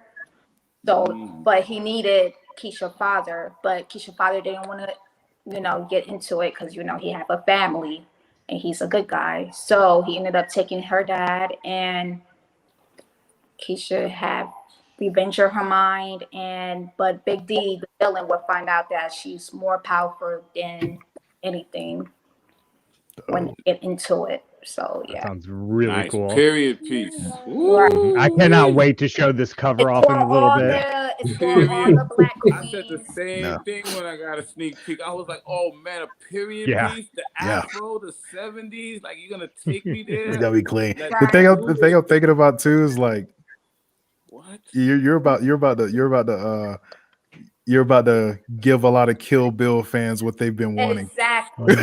So, but he needed Keisha's father, but Keisha's father didn't want to, get into it because, he had a family and he's a good guy. So he ended up taking her dad, and Keisha had revenge on her mind. But Big D, the villain, would find out that she's more powerful than anything when you get into it. So yeah, that sounds really cool. Period piece. I cannot wait to show this cover off in a little bit. It's for all the Black queens. I said the same thing when I got a sneak peek. I was like, "Oh man, a period piece, the Afro, the '70s. Like, you're gonna take me there? It's gonna be clean." The thing I'm thinking about too is like, what you're about to give a lot of Kill Bill fans what they've been wanting. Exactly.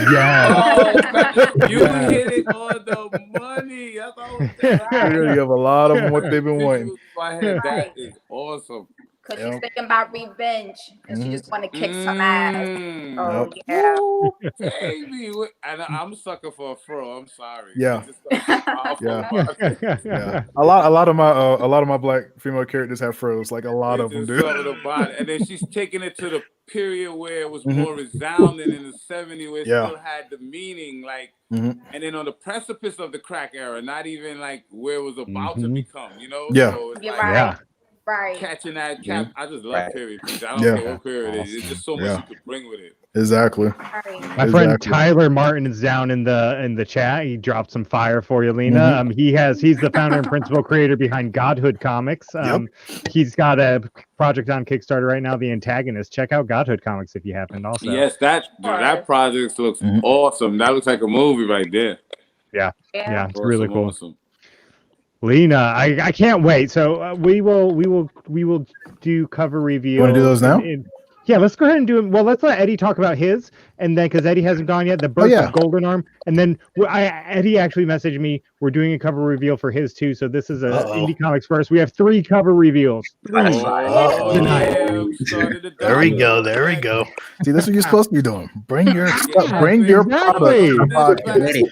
You hit it on the money. That's all. You're gonna give a lot of them what they've been wanting. That is awesome. Because she's thinking about revenge, and she just want to kick some ass. Oh yeah, baby. And I'm a sucker for a fro. I'm sorry. Yeah. Yeah. A lot of my Black female characters have fros. Like a lot of them do. And then she's taking it to the period where it was more resounding in the '70s, where it still had the meaning, like, and then on the precipice of the crack era, not even like where it was about to become, Yeah. So it's You're like, right. Catching that cap. I just love period pieces. I don't care what period it is. It's just so much you could bring with it. Exactly. My friend Tyler Martin is down in the chat. He dropped some fire for you, Lena. He's the founder and principal creator behind Godhood Comics. He's got a project on Kickstarter right now, The Antagonist. Check out Godhood Comics if you haven't. Also, yes, that project looks awesome. That looks like a movie right there. Yeah, it's really cool. Awesome. Lena, I can't wait. So we will do cover review. You want to do those now? Yeah, let's go ahead and do it. Well, let's let Eddie talk about his, and then because Eddie hasn't gone yet, the birth of Golden Arm, and then Eddie actually messaged me. We're doing a cover reveal for his too. So this is Indie Comics first. We have 3 cover reveals. Tonight. There we go. There we go. See, that's what you're supposed to be doing. Bring your product to the podcast.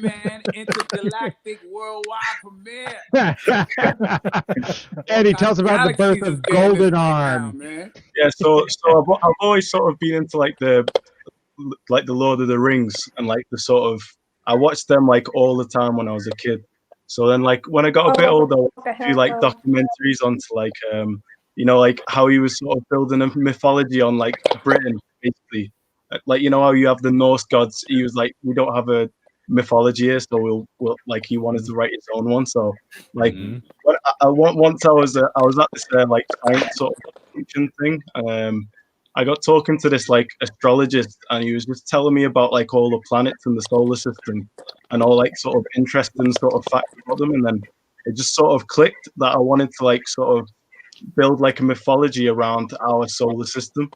Man, intergalactic worldwide premiere. Eddie, tell us about the birth of Golden Arm. Yeah, so I've always sort of been into like the Lord of the Rings, and like the sort of, I watched them like all the time when I was a kid. So then like when I got a bit older, I watched a few like documentaries onto like like how he was sort of building a mythology on like Britain, basically. Like, how you have the Norse gods. He was like, we don't have a mythology here, so we'll like, he wanted to write his own one. So like once I was at this like science sort of fiction thing, I got talking to this like astrologist, and he was just telling me about like all the planets in the solar system and all like sort of interesting sort of facts about them, and then it just sort of clicked that I wanted to like sort of build like a mythology around our solar system,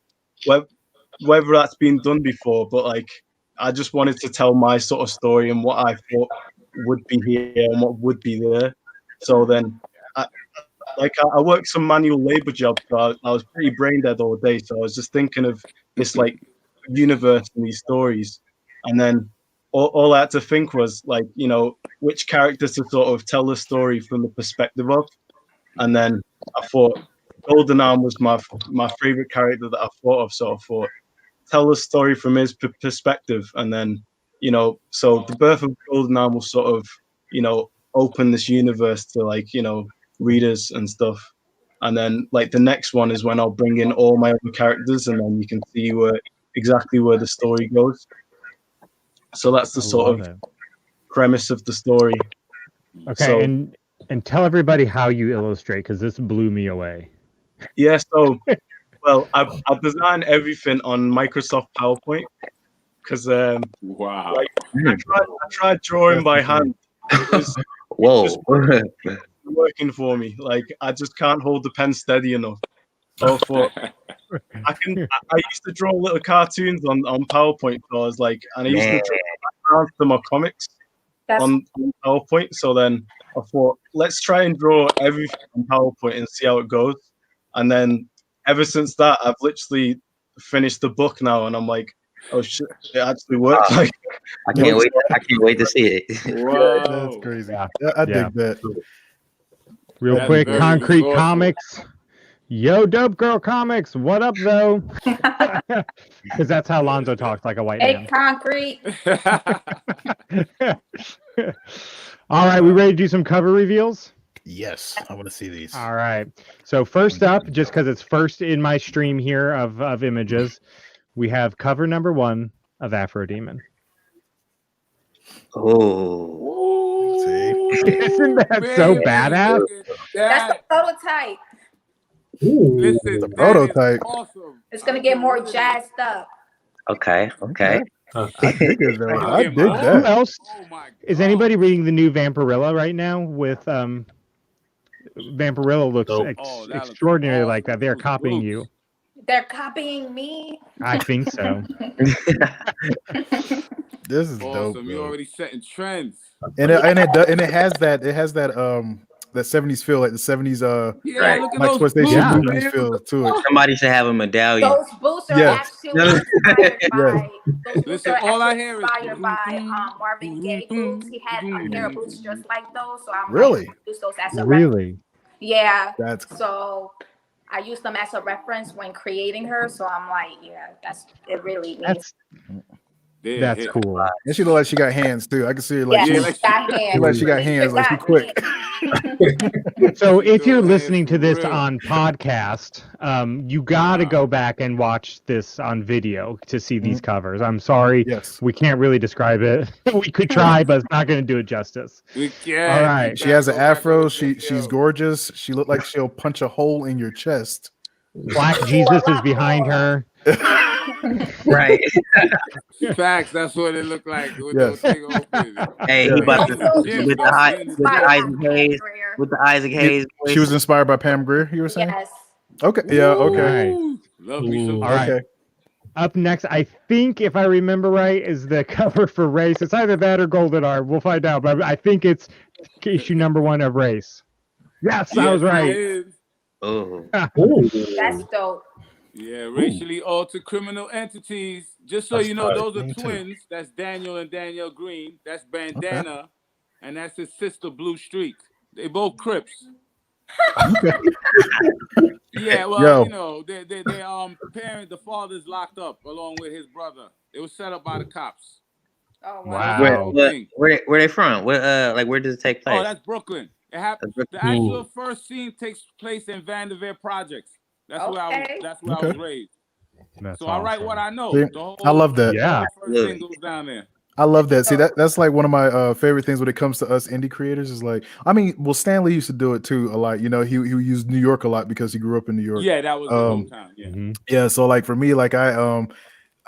whether that's been done before, but like I just wanted to tell my sort of story and what I thought would be here and what would be there. So then I worked some manual labor jobs, so I was pretty brain dead all day. So I was just thinking of this like universe and these stories. And then all I had to think was like, which characters to sort of tell the story from the perspective of. And then I thought Golden Arm was my favorite character that I thought of. So I thought, tell the story from his perspective. And then, so the birth of Golden Arm will sort of, open this universe to like, readers and stuff. And then like the next one is when I'll bring in all my other characters, and then you can see exactly where the story goes. So that's the sort of premise of the story. Okay, so, and tell everybody how you illustrate, because this blew me away. Yeah, so well, I've designed everything on Microsoft PowerPoint, because wow, like, I tried drawing by hand. It was working for me. Like I just can't hold the pen steady enough. So I thought I used to draw little cartoons on PowerPoint. So I was like, and I used to draw backgrounds to my comics on PowerPoint. So then I thought, let's try and draw everything on PowerPoint and see how it goes. And then ever since that, I've literally finished the book now, and I'm like, oh shit, it actually worked. Like I can't wait. I can't wait to see it. Whoa. That's crazy. Yeah, I dig that. Real That's quick, very Concrete resourceful. Comics. Yo, Dope Girl Comics. What up, though? Because that's how Lonzo talks, like a white Hey, man. Concrete. All right, we ready to do some cover reveals? Yes, I want to see these. All right. So first up, just because it's first in my stream here of images, we have cover number 1 of Afro Demon. Oh, Isn't that so badass? That's the prototype. Listen, The that prototype. is awesome. It's gonna get more jazzed up. okay. I dig it though. I dig Who that. else? Oh my God. Is anybody reading the new Vampirilla right now? With Vampirilla looks Dope. Oh, that looks extraordinarily awesome. like that. They're Those copying boots. you. They're copying me. I think so. This is dope. Awesome. You're Bro. already setting trends. And it has that that 70s feel, like the 70s Yeah, Right. look at like those PlayStation Yeah. boots, movies man. feel to it. Somebody should have a medallion. Those boots are Yes. actually inspired by. Those boots Listen, are all I actually hear is inspired by Marvin Gaye boots. He had a pair of boots just like those, so I'm Really? like, use those as a reference. Really? Yeah. That's cool. So I used them as a reference when creating her. So I'm like, yeah, it really means. That's Yeah, that's yeah. cool. And she look like she got hands too. I can see her like Yeah, Yeah, she's like- got she hands. like she got hands, like she quick. So if Those you're hands listening for to this real. on podcast, you got to go back and watch this on video to see these covers. I'm sorry, Yes. we can't really describe it. We could try, but it's not going to do it justice. We can't. All right. She has an Gotta go back afro. to the She's video. gorgeous. She looked like she'll punch a hole in your chest. Black Jesus is behind her. Right. Facts. That's what it looked like with Yes. those thing open. Hey, he Yeah. about to Also, with the Isaac Hayes. Greer. With the Isaac Hayes. She was inspired by Pam Grier, you were saying? Yes. Okay. Yeah, okay. Ooh, love me some. All right. Okay. Up next, I think, if I remember right, is the cover for Race. It's either that or Golden Arm. We'll find out, but I think it's issue number 1 of Race. Yes, I was Yes, it right. is. Oh, That's dope. Yeah, racially altered criminal entities. Just so That's you know, tight. those are Me too. twins. That's Daniel and Danielle Green. That's Bandana, and that's his sister Blue Streak. They both Crips. Okay. Yeah, well, Yo. you know, their parent, the father's locked up along with his brother. It was set up by the cops. Oh Wow. where they from? Where does it take place? Oh, that's Brooklyn. It happened. That's The actual first scene takes place in Vanderveer Projects. That's where I was. Okay. That's where I was raised. That's So I write awesome. what I know. See, The whole, I love that. Yeah. First thing goes down there. I love that. See, that's like one of my favorite things when it comes to us indie creators is like, I mean, well, Stanley used to do it too a lot. You know, he used New York a lot because he grew up in New York. Yeah, that was his hometown. Yeah. Mhm. Yeah. So like for me, like I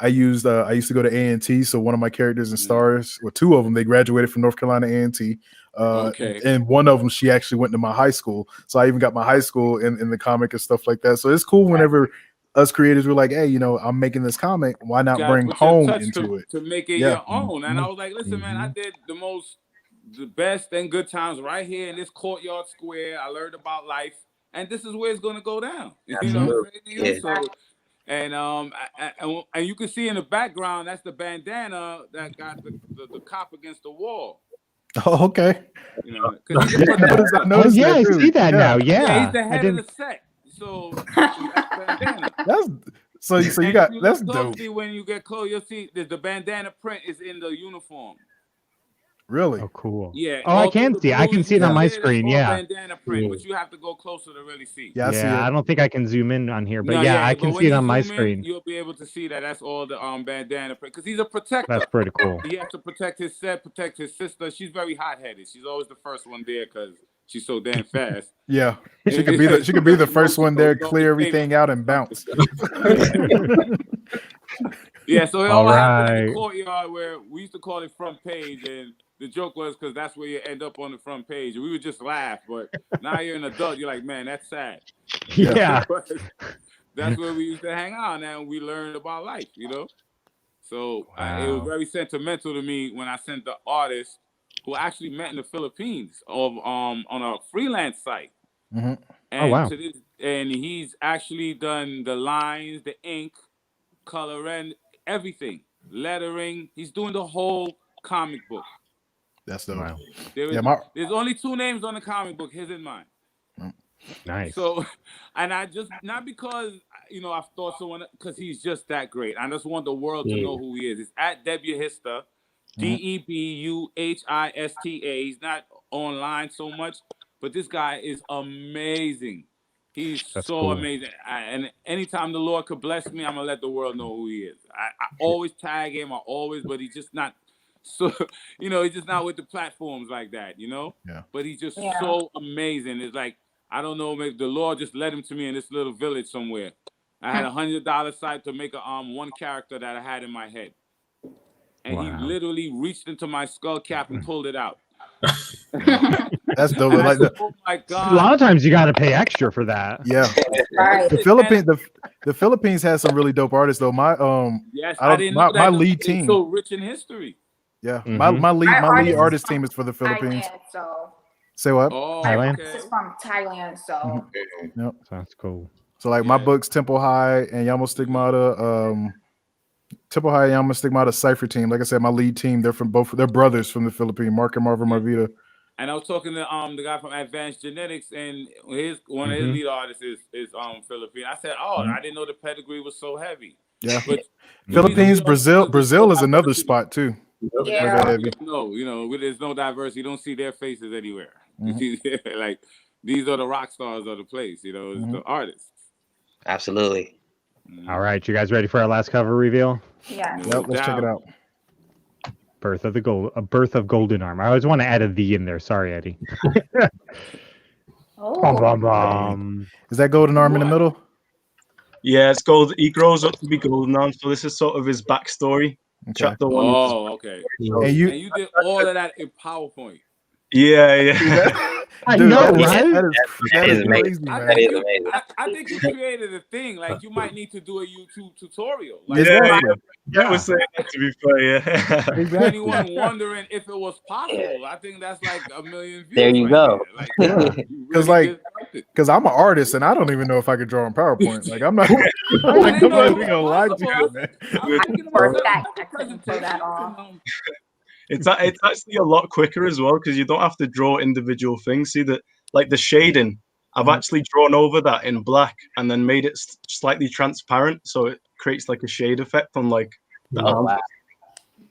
used I used to go to A&T. So one of my characters in Stars, well, 2 of them, they graduated from North Carolina A&T. Okay. And one of them, she actually went to my high school. So I even got my high school in the comic and stuff like that. So it's cool whenever us creators were like, hey, you know, I'm making this comic. Why not Gotta bring put your home touch into it? to make it Yeah. your own. And I was like, listen, man, I did the best and good times right here in this courtyard square. I learned about life, and this is where it's gonna go down. You know what I'm saying? Yeah. So, and you can see in the background that's the bandana that got the cop against the wall. Oh, okay. You know, 'cause he's I noticed Oh, that yeah, I too. see that now. yeah, Yeah. he's the I head of didn't. the set. So that's bandana. That's so you And got if you that's look dope. closely, when you get close, you'll see the bandana print is in the uniform. Really? Oh, cool. Yeah. Oh, I all can through the see. I can blues see it you on my see, that's screen. all Yeah. bandana print, but you have to go closer to really see. Yeah, I see Yeah. it. I don't think I can zoom in on here, but No, yeah, I but can when see it you on my zoom in, screen. you'll be able to see that that's all the bandana print because he's a protector. That's pretty cool. He has to protect his set, protect his sister. She's very hot-headed. She's always the first one there because she's so damn fast. Yeah. She could be the first one there, clear everything out and bounce. Yeah, so it All all happened in right. the courtyard where we used to call it front page, and the joke was because that's where you end up on the front page. And we would just laugh, but now you're an adult, you're like, man, that's sad. Yeah. That's where we used to hang out, and we learned about life, you know? So it was very sentimental to me when I sent the artist who I actually met in the Philippines on a freelance site. Mhm. And Oh, wow. and he's actually done the lines, the ink, color, and everything. lettering. He's doing the whole comic book. That's the wow. There's only 2 names on the comic book, his and mine. Nice. So, and I just, not because, I've thought someone, because he's just that great. I just want the world to know who he is. It's at Debuhista, Debuhista. He's not online so much, but this guy is amazing. He's so amazing. And anytime the Lord could bless me, I'm going to let the world know who he is. I always tag him, but he's just not, so, he's just not with the platforms like that, Yeah. But he's just so amazing. It's like, I don't know, maybe the Lord just led him to me in this little village somewhere. I had $100 site to make one character that I had in my head. And he literally reached into my skull cap and pulled it out. That's dope. Like said, oh my God. A lot of times you got to pay extra for that. Yeah. The Philippines has some really dope artists though. I didn't know that. My lead team so rich in history. Yeah. My lead artist team is for the Philippines. Say what? Oh, Thailand. This is from Thailand, so Yep. That's cool. So like my books, Temple High and Yama Stigmata, Temple High and Yama Stigmata Cypher team. Like I said, my lead team, they're brothers from the Philippines, Mark and Marvin Marvita. And I was talking to the guy from Advanced Genetics, and one of his lead artists is Philippine. I said, I didn't know the pedigree was so heavy. Yeah. But Philippines, Brazil is another spot too. yeah. No, there's no diversity. You don't see their faces anywhere. Like these are the rock stars of the place. It's the artists. Absolutely. All right, you guys ready for our last cover reveal? Yeah. Yep, let's check it out. Birth of Golden Armor. I always want to add a "the" in there. Sorry, Eddie. Bum, bum, bum. Is that Golden Arm in the middle? Yeah, it's gold. He grows up to be Golden Arm, so this is sort of his backstory. Okay. Chapter 1. Oh, okay. And you did all of that in PowerPoint. Yeah. I Dude, know, that right? That is amazing. crazy, man. That is amazing. I think you created a thing. Like you might need to do a YouTube tutorial. Like, That was saying that, to be fair, yeah. anyone wondering if it was possible, I think that's like 1 million views. There you go. Because I'm an artist and I don't even know if I could draw in PowerPoint. Like I'm not gonna lie to you, man. It's actually a lot quicker as well because you don't have to draw individual things. See that, like the shading, I've actually drawn over that in black and then made it slightly transparent, so it creates like a shade effect on like the arms. Wow.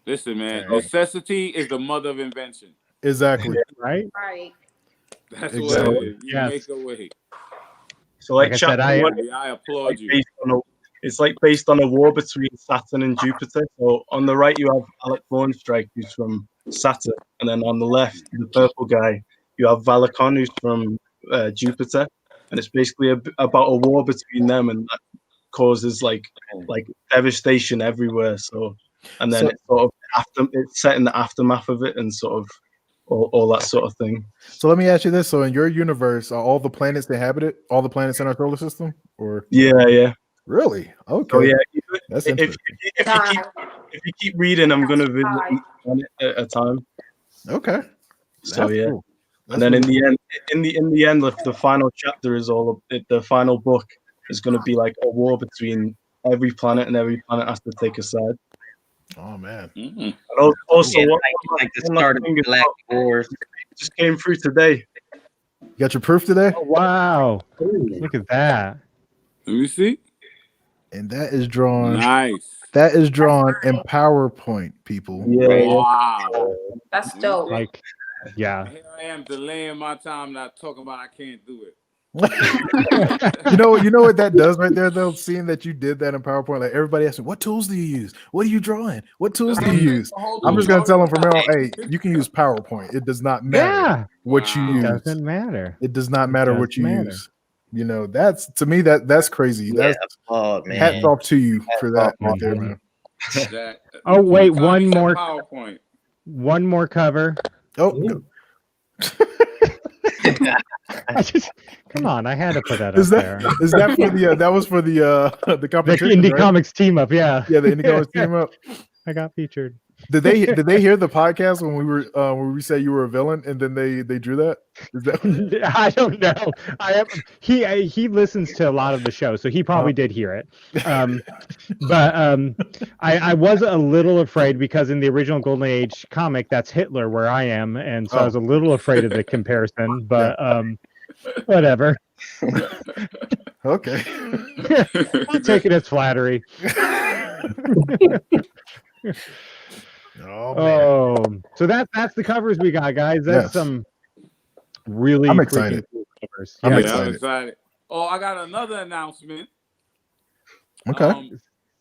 Listen, man, necessity is the mother of invention. Exactly. Right. That's Exactly. what it is. You make a way. So like I said, I applaud you. It's like based on a war between Saturn and Jupiter. So on the right you have Alec Thornstrike, who's from Saturn, and then on the left, the purple guy, you have Valakon, who's from Jupiter, and it's basically about a war between them, and that causes like devastation everywhere. So, and then it's sort of it's set in the aftermath of it, and sort of all that sort of thing. So let me ask you this: so in your universe, are all the planets inhabited? All the planets in our solar system, or Yeah. Really? Okay. Oh yeah. That's if you keep reading, I'm gonna visit one at a time. Okay. So That's yeah. cool. And then in the end, the final chapter is the final book is going to be like a war between every planet, and every planet has to take a side. Oh man! And also, like the start of the Galactic Wars just came through today. You got your proof today? Oh, wow! Look at that. Let me see. And that is drawn. Nice. That is drawn in PowerPoint, people. Yeah. Wow. That's dope. Like, yeah. Here I am delaying my time, not talking about I can't do it. You know what that does right there, though. Seeing that you did that in PowerPoint, like everybody asking, "What tools do you use? What are you drawing? What tools do you use?" I'm just gonna tell them from now on, hey, you can use PowerPoint. It does not matter what you use. It doesn't matter. It does not matter what you use. You know, that's to me that's crazy. Yeah, that's hats off to you for that right there, man. Oh wait, one more PowerPoint. One more cover. Oh. Come on, I had to put that Is up that there. is that for the that was for the The competition, Indie right? Comics team up, yeah. Yeah, the Indie Comics team up. I got featured. Did they hear the podcast when we said you were a villain and then they drew that? Is that I don't know. He listens to a lot of the show, so he probably did hear it. But I was a little afraid because in the original Golden Age comic, that's Hitler where I am, and so I was a little afraid of the comparison. But whatever. Okay. I'll take it as flattery. So that's the covers we got, guys. That's some really I'm excited. Cool covers. I'm I'm excited. excited. Oh, I got another announcement. Okay.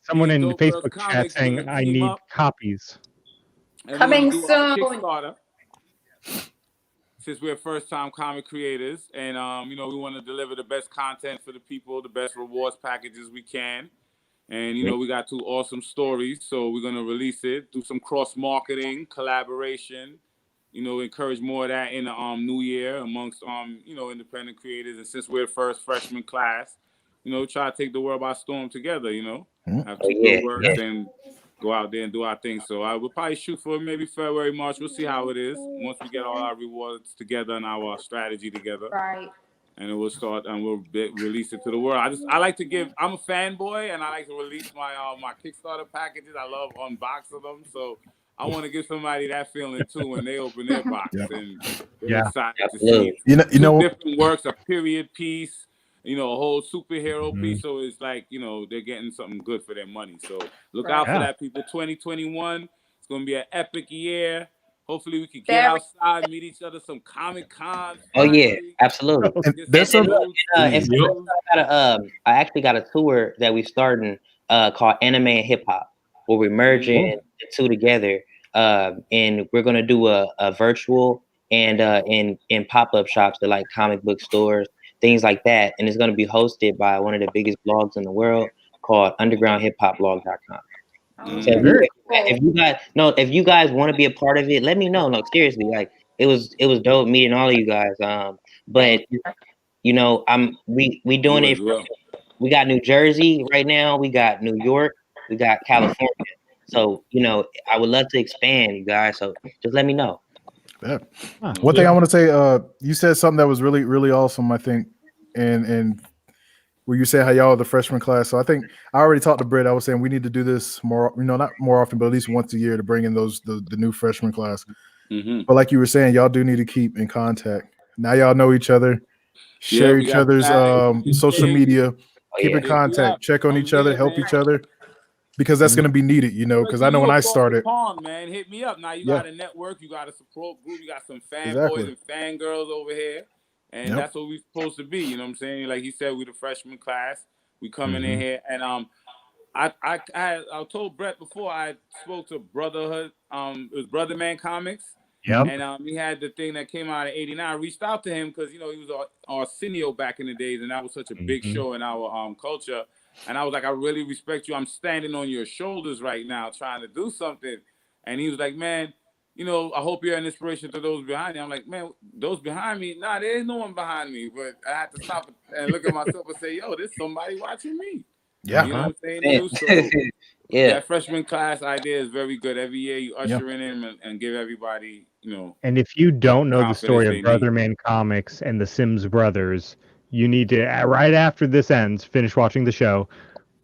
Someone in the Dope Girls Facebook chat Comics saying gonna I team need up. copies. And Coming we're gonna do our soon. Kickstarter. Since we're first-time comic creators, and we want to deliver the best content for the people, the best rewards packages we can, and we got 2 awesome stories, so we're gonna release it, do some cross-marketing, collaboration, encourage more of that in the new year amongst independent creators, and since we're the first freshman class, try to take the world by storm together, have 2 good works and go out there and do our thing. So I will probably shoot for maybe February, March. We'll see how it is once we get all our rewards together and our strategy together. Right. And then we'll start and we'll release it to the world. I like to give. I'm a fanboy and I like to release my my Kickstarter packages. I love unboxing them. So I want to give somebody that feeling too when they open their box and they're excited to see it. You know, different works, a period piece. A whole superhero piece, so it's like they're getting something good for their money. So look out for that, people. 2021, it's gonna be an epic year. Hopefully, we can get outside, meet each other, some Comic Con. Oh yeah, absolutely. And I actually got a tour that we're starting called Anime and Hip Hop, where we're merging the 2 together, and we're gonna do a virtual and in pop-up shops at like comic book stores, things like that, and it's going to be hosted by one of the biggest blogs in the world called undergroundhiphopblog.com. So if you guys want to be a part of it, let me know. No, seriously, like it was dope meeting all of you guys. But we doing it. We got New Jersey right now. We got New York. We got California. So I would love to expand, you guys. So just let me know. Yeah. One thing I want to say, you said something that was really, really awesome, I think, and where you said how y'all are the freshman class. So I think I already talked to Britt. I was saying we need to do this more, not more often, but at least once a year to bring in the new freshman class. But like you were saying, y'all do need to keep in contact. Now y'all know each other, share each other's social media, keep in contact, check on each other, help each other. Because that's going to be needed, because I know when I started. Man, hit me up. Now you got a network, you got a support group, you got some fanboys and fangirls over here. And that's what we're supposed to be. You know what I'm saying? Like he said, we the freshman class. We coming in here. And I told Brett before I spoke to Brotherhood, it was Brother Man Comics. Yep. And he had the thing that came out in '89. I reached out to him because he was Arsenio back in the days, and that was such a big show in our culture. And I was like, I really respect you. I'm standing on your shoulders right now trying to do something. And he was like, man, I hope you're an inspiration to those behind you. I'm like, man, those behind me? Nah, there is no one behind me. But I had to stop and look at myself and say, yo, there's somebody watching me. Yeah. You know what I'm saying? So, that freshman class idea is very good. Every year you usher in him and give everybody, And if you don't know the story of Brother need. Man Comics and the Sims Brothers, you need to, right after this ends, finish watching the show,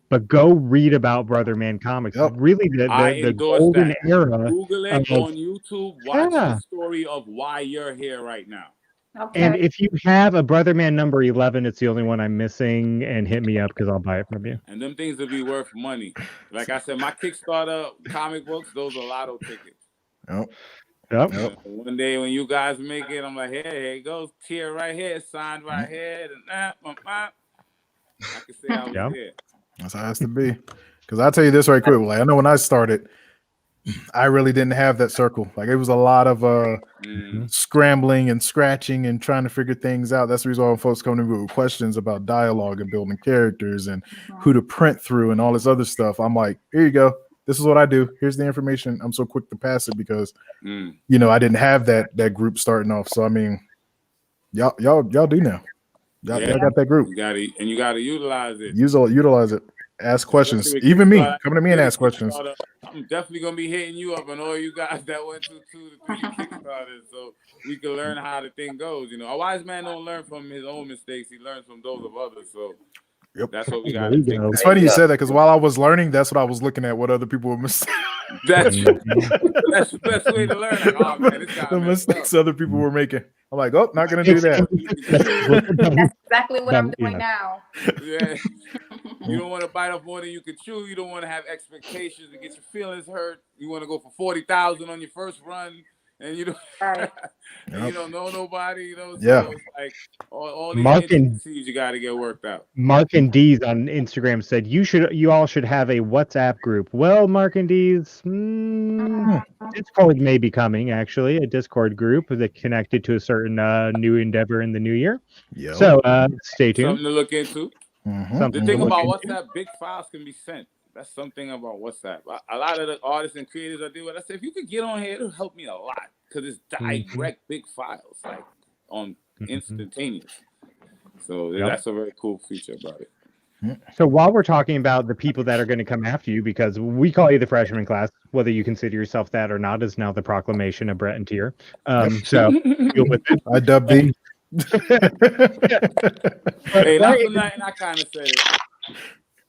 but go read about Brother Man Comics. Really, the golden era. Google it on YouTube. Watch the story of why you're here right now. Okay. And if you have a Brother Man number 11, it's the only one I'm missing, and hit me up because I'll buy it from you. And them things will be worth money. Like I said, my Kickstarter comic books, those are lotto tickets. Yep. One day when you guys make it, I'm like, hey, here it goes. Tyr right here, signed right here. And I can say I was here. That's how it has to be. Because I'll tell you this right quick. Like, I know when I started, I really didn't have that circle. Like it was a lot of scrambling and scratching and trying to figure things out. That's the reason why folks come to me with questions about dialogue and building characters and who to print through and all this other stuff. I'm like, here you go. This is what I do. Here's the information. I'm so quick to pass it because I didn't have that group starting off. So I mean, y'all do now. Y'all got that group. You gotta utilize it. Utilize it. Ask questions. Even me. Come to me and ask questions. I'm definitely gonna be hitting you up and all you guys that went to 2 to 3 Kickstarters, so we can learn how the thing goes. You know, a wise man don't learn from his own mistakes; he learns from those of others. So, that's what we got to think. It's funny you said that because while I was learning, that's what I was looking at. What other people were mistakes. That's the best way to learn. Like, oh man, the mistakes other people were making. I'm like, oh, not gonna do that. That's exactly what I'm doing now. Yeah. You don't want to bite off more than you can chew. You don't want to have expectations and get your feelings hurt. You want to go for 40,000 on your first run, and you don't, and you don't know nobody. You know, so it's like all these intricacies you got to get worked out. Mark and Dees on Instagram said you all should have a WhatsApp group. Well, Mark and Dees, Discord may be coming. Actually, a Discord group that connected to a certain new endeavor in the new year. So stay tuned. Something to look into. The thing about WhatsApp, big files can be sent. That's something about WhatsApp. A lot of the artists and creators I deal with, I say, if you could get on here, it'll help me a lot because it's direct big files, like on instantaneous. So that's a very cool feature about it. So while we're talking about the people that are going to come after you, because we call you the freshman class, whether you consider yourself that or not is now the proclamation of Brett and Tyr. So deal with it. I dubbed thee. Hey, not for nothing, I kind of said it.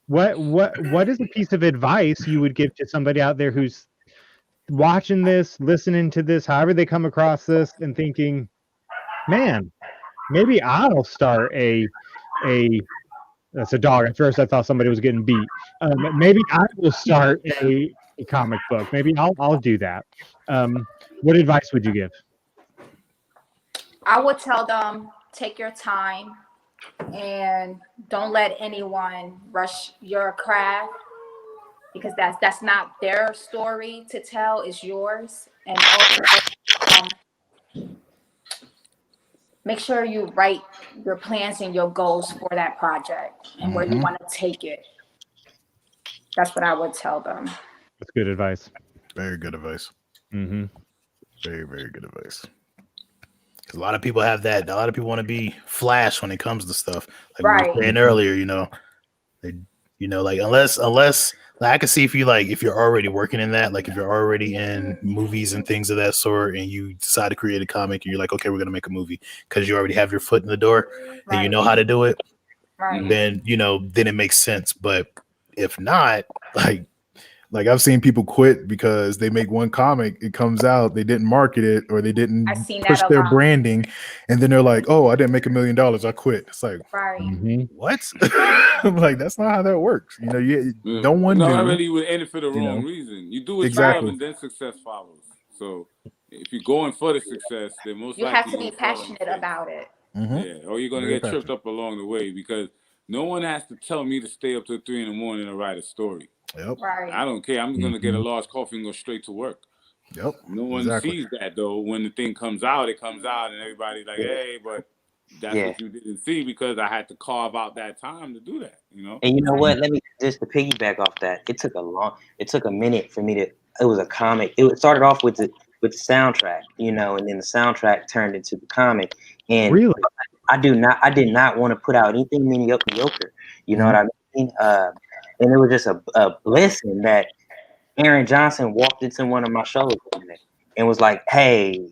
What is a piece of advice you would give to somebody out there who's watching this, listening to this, however they come across this, and thinking, man, maybe I'll start a that's a dog. At first, I thought somebody was getting beat. Maybe I will start a comic book. Maybe I'll do that. What advice would you give? I would tell them, take your time and don't let anyone rush your craft because that's not their story to tell, it's yours. And also, make sure you write your plans and your goals for that project and where you want to take it. That's what I would tell them. That's good advice. Very good advice. Very, very good advice. A lot of people have that. A lot of people want to be flash when it comes to stuff. Like we were saying earlier, like unless like I can see if you're already working in that, like if you're already in movies and things of that sort, and you decide to create a comic, and you're like, okay, we're gonna make a movie because you already have your foot in the door and you know how to do it. Then then it makes sense. But if not, like I've seen people quit because they make one comic, it comes out, they didn't market it or they didn't push their branding, and then they're like, "Oh, I didn't make $1 million, I quit." It's like, what? I'm like, that's not how that works. No one. No, I really would end it for the wrong reason. You do it exactly, and then success follows. So if you're going for the success, then most likely you have to be passionate about it. Yeah, or you're gonna get tripped up along the way because no one has to tell me to stay up till 3 a.m. and write a story. I don't care. I'm going to get a large coffee and go straight to work. No one sees that, though. When the thing comes out, it comes out, and everybody's like, hey, but that's what you didn't see because I had to carve out that time to do that, And you know what? Let me just to piggyback off that. It took a minute for me to, it was a comic. It started off with the soundtrack, and then the soundtrack turned into the comic. And really? I did not want to put out anything mediocre. You know what I mean? And it was just a blessing that Aaron Johnson walked into one of my shows and was like, "Hey,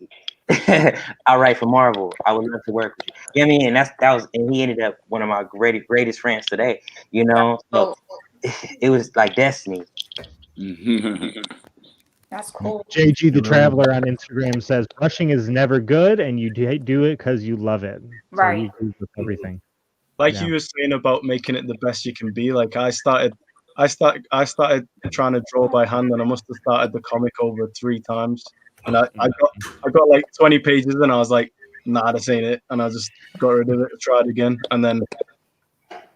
I write for Marvel. I would love to work with you." You know what I mean? And and he ended up one of my greatest friends today. So it was like destiny. That's cool. JG the Traveler on Instagram says rushing is never good, and you do it because you love it. Right. So you agree with everything. Like you were saying about making it the best you can be. Like I started trying to draw by hand, and I must have started the comic over 3 times. And I got like 20 pages, and I was like, nah, this ain't it. And I just got rid of it, tried again. And then,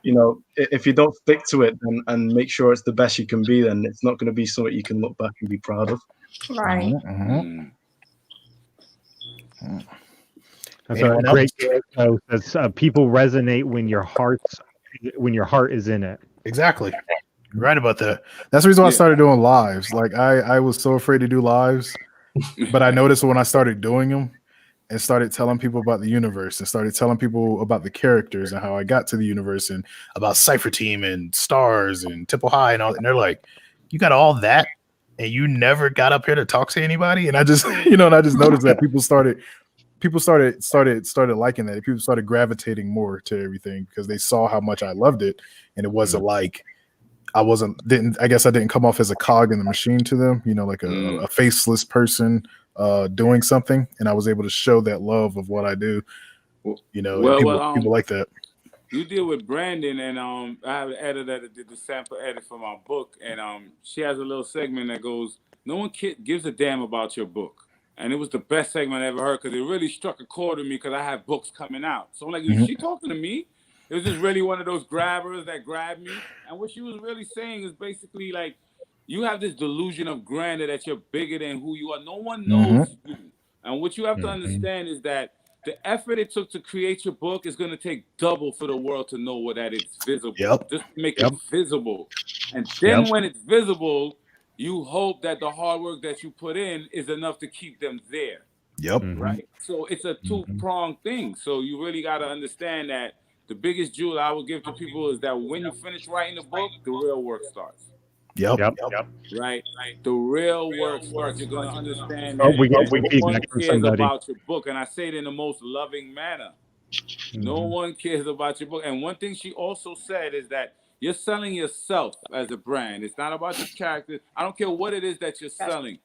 if you don't stick to it and make sure it's the best you can be, then it's not going to be something you can look back and be proud of. Right. That's a great quote. Says people resonate when your heart is in it. Exactly. You're right about that. That's the reason why I started doing lives. Like I was so afraid to do lives, but I noticed when I started doing them, and started telling people about the universe and started telling people about the characters and how I got to the universe and about Cypher Team and Stars and Temple High and all. And they're like, you got all that and you never got up here to talk to anybody. And I just, and I just noticed that people started liking that. People started gravitating more to everything because they saw how much I loved it. And it wasn't like, I guess I didn't come off as a cog in the machine to them, like a faceless person doing something, and I was able to show that love of what I do. People like that. You deal with Brandon, and I have an editor that did the sample edit for my book, and she has a little segment that goes, "No one gives a damn about your book," and it was the best segment I ever heard because it really struck a chord with me because I have books coming out. So I'm like, is she talking to me? It was just really one of those grabbers that grabbed me, and what she was really saying is basically like, you have this delusion of grandeur that you're bigger than who you are. No one knows you. And what you have to understand is that the effort it took to create your book is going to take double for the world to know what that is visible. Just make it visible. And then when it's visible, you hope that the hard work that you put in is enough to keep them there. Right? So it's a two-pronged thing. So you really got to understand that the biggest jewel I would give to people is that when you finish writing the book, the real work starts. Right? The real work starts. You're going to understand that no one cares about your book. And I say it in the most loving manner. No one cares about your book. And one thing she also said is that you're selling yourself as a brand. It's not about your character. I don't care what it is that you're selling.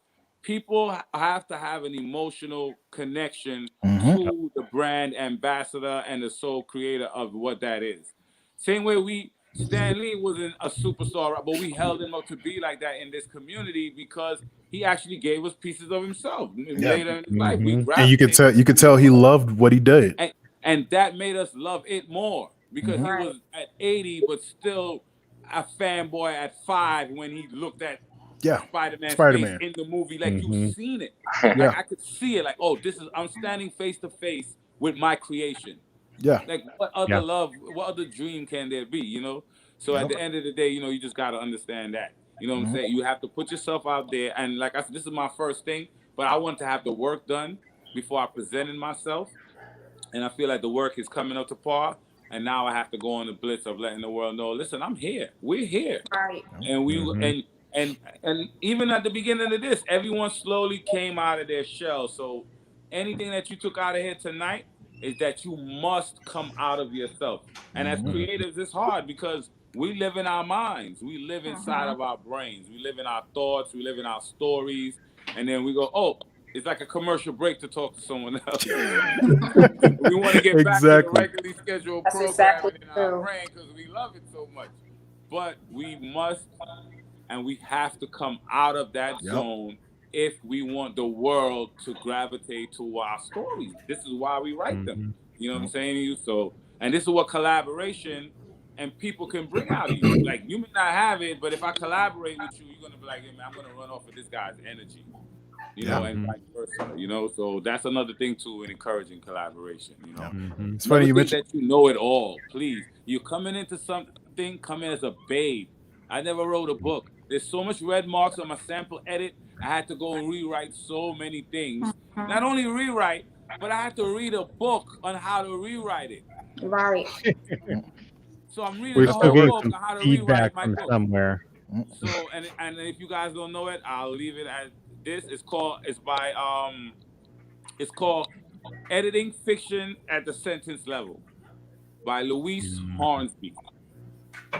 People have to have an emotional connection to the brand ambassador and the sole creator of what that is. Same way Stan Lee wasn't a superstar, but we held him up to be like that in this community because he actually gave us pieces of himself later in his life. And you could tell he loved what he did. And that made us love it more because he was at 80, but still a fanboy at 5 when he looked at Spider-Man's face in the movie. Like you've seen it. Like I could see it. Like, oh, I'm standing face to face with my creation. Like what other love, what other dream can there be, So at the end of the day, you just got to understand that. You know what I'm saying? You have to put yourself out there. And like I said, this is my first thing, but I want to have the work done before I presented myself. And I feel like the work is coming up to par. And now I have to go on the blitz of letting the world know, listen, I'm here. We're here. Right. And and even at the beginning of this, everyone slowly came out of their shell. So anything that you took out of here tonight is that you must come out of yourself. And as creatives, it's hard because we live in our minds. We live inside of our brains. We live in our thoughts. We live in our stories. And then we go, oh, it's like a commercial break to talk to someone else. We want to get back to the regularly scheduled programming in our brain because we love it so much. But we must and we have to come out of that zone if we want the world to gravitate to our stories. This is why we write them. You know what I'm saying to you? So, and this is what collaboration and people can bring out of you. Like, you may not have it, but if I collaborate with you, you're going to be like, hey, man, I'm going to run off of this guy's energy. And vice versa, So that's another thing too in encouraging collaboration, It's funny you mentioned that you know it all. Please, you're coming into something, come in as a babe. I never wrote a book. There's so much red marks on my sample edit. I had to go and rewrite so many things. Not only rewrite, but I had to read a book on how to rewrite it. Right. So I'm reading the whole book on how to rewrite my book. Somewhere. So and if you guys don't know it, I'll leave it as this. It's called Editing Fiction at the Sentence Level by Louise Hornsby.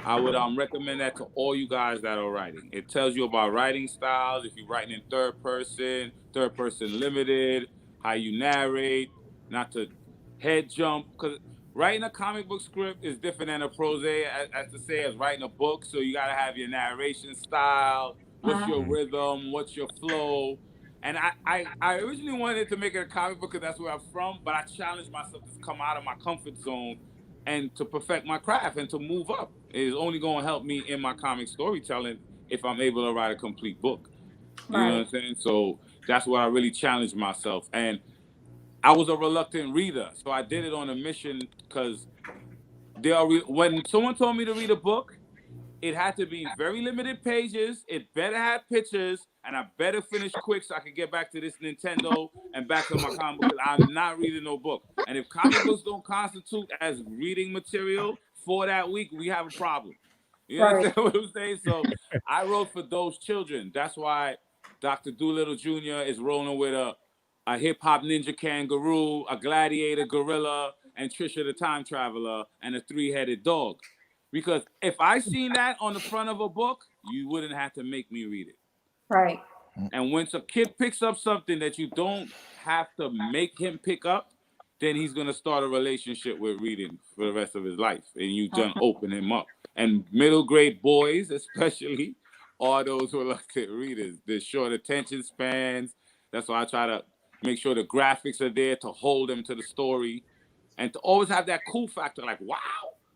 I would recommend that to all you guys that are writing. It tells you about writing styles, if you're writing in third person limited, how you narrate, not to head jump, because writing a comic book script is different than a prose, as to say, as writing a book. So you got to have your narration style, what's your rhythm, what's your flow. And I originally wanted to make it a comic book because that's where I'm from, but I challenged myself to come out of my comfort zone and to perfect my craft and to move up. It is only going to help me in my comic storytelling if I'm able to write a complete book. You know what I'm saying? So that's where I really challenged myself. And I was a reluctant reader, so I did it on a mission because when someone told me to read a book, it had to be very limited pages. It better have pictures, and I better finish quick so I can get back to this Nintendo and back to my comic book. I'm not reading no book. And if comic books don't constitute as reading material for that week, we have a problem. You understand what I'm saying? So I wrote for those children. That's why Dr. Doolittle Jr. is rolling with a hip-hop ninja kangaroo, a gladiator gorilla, and Trisha the Time Traveler, and a three-headed dog. Because if I seen that on the front of a book, you wouldn't have to make me read it. Right. And once a kid picks up something that you don't have to make him pick up, then he's going to start a relationship with reading for the rest of his life. And you done open him up. And middle grade boys, especially, are those reluctant readers. The short attention spans. That's why I try to make sure the graphics are there to hold them to the story. And to always have that cool factor, like, wow,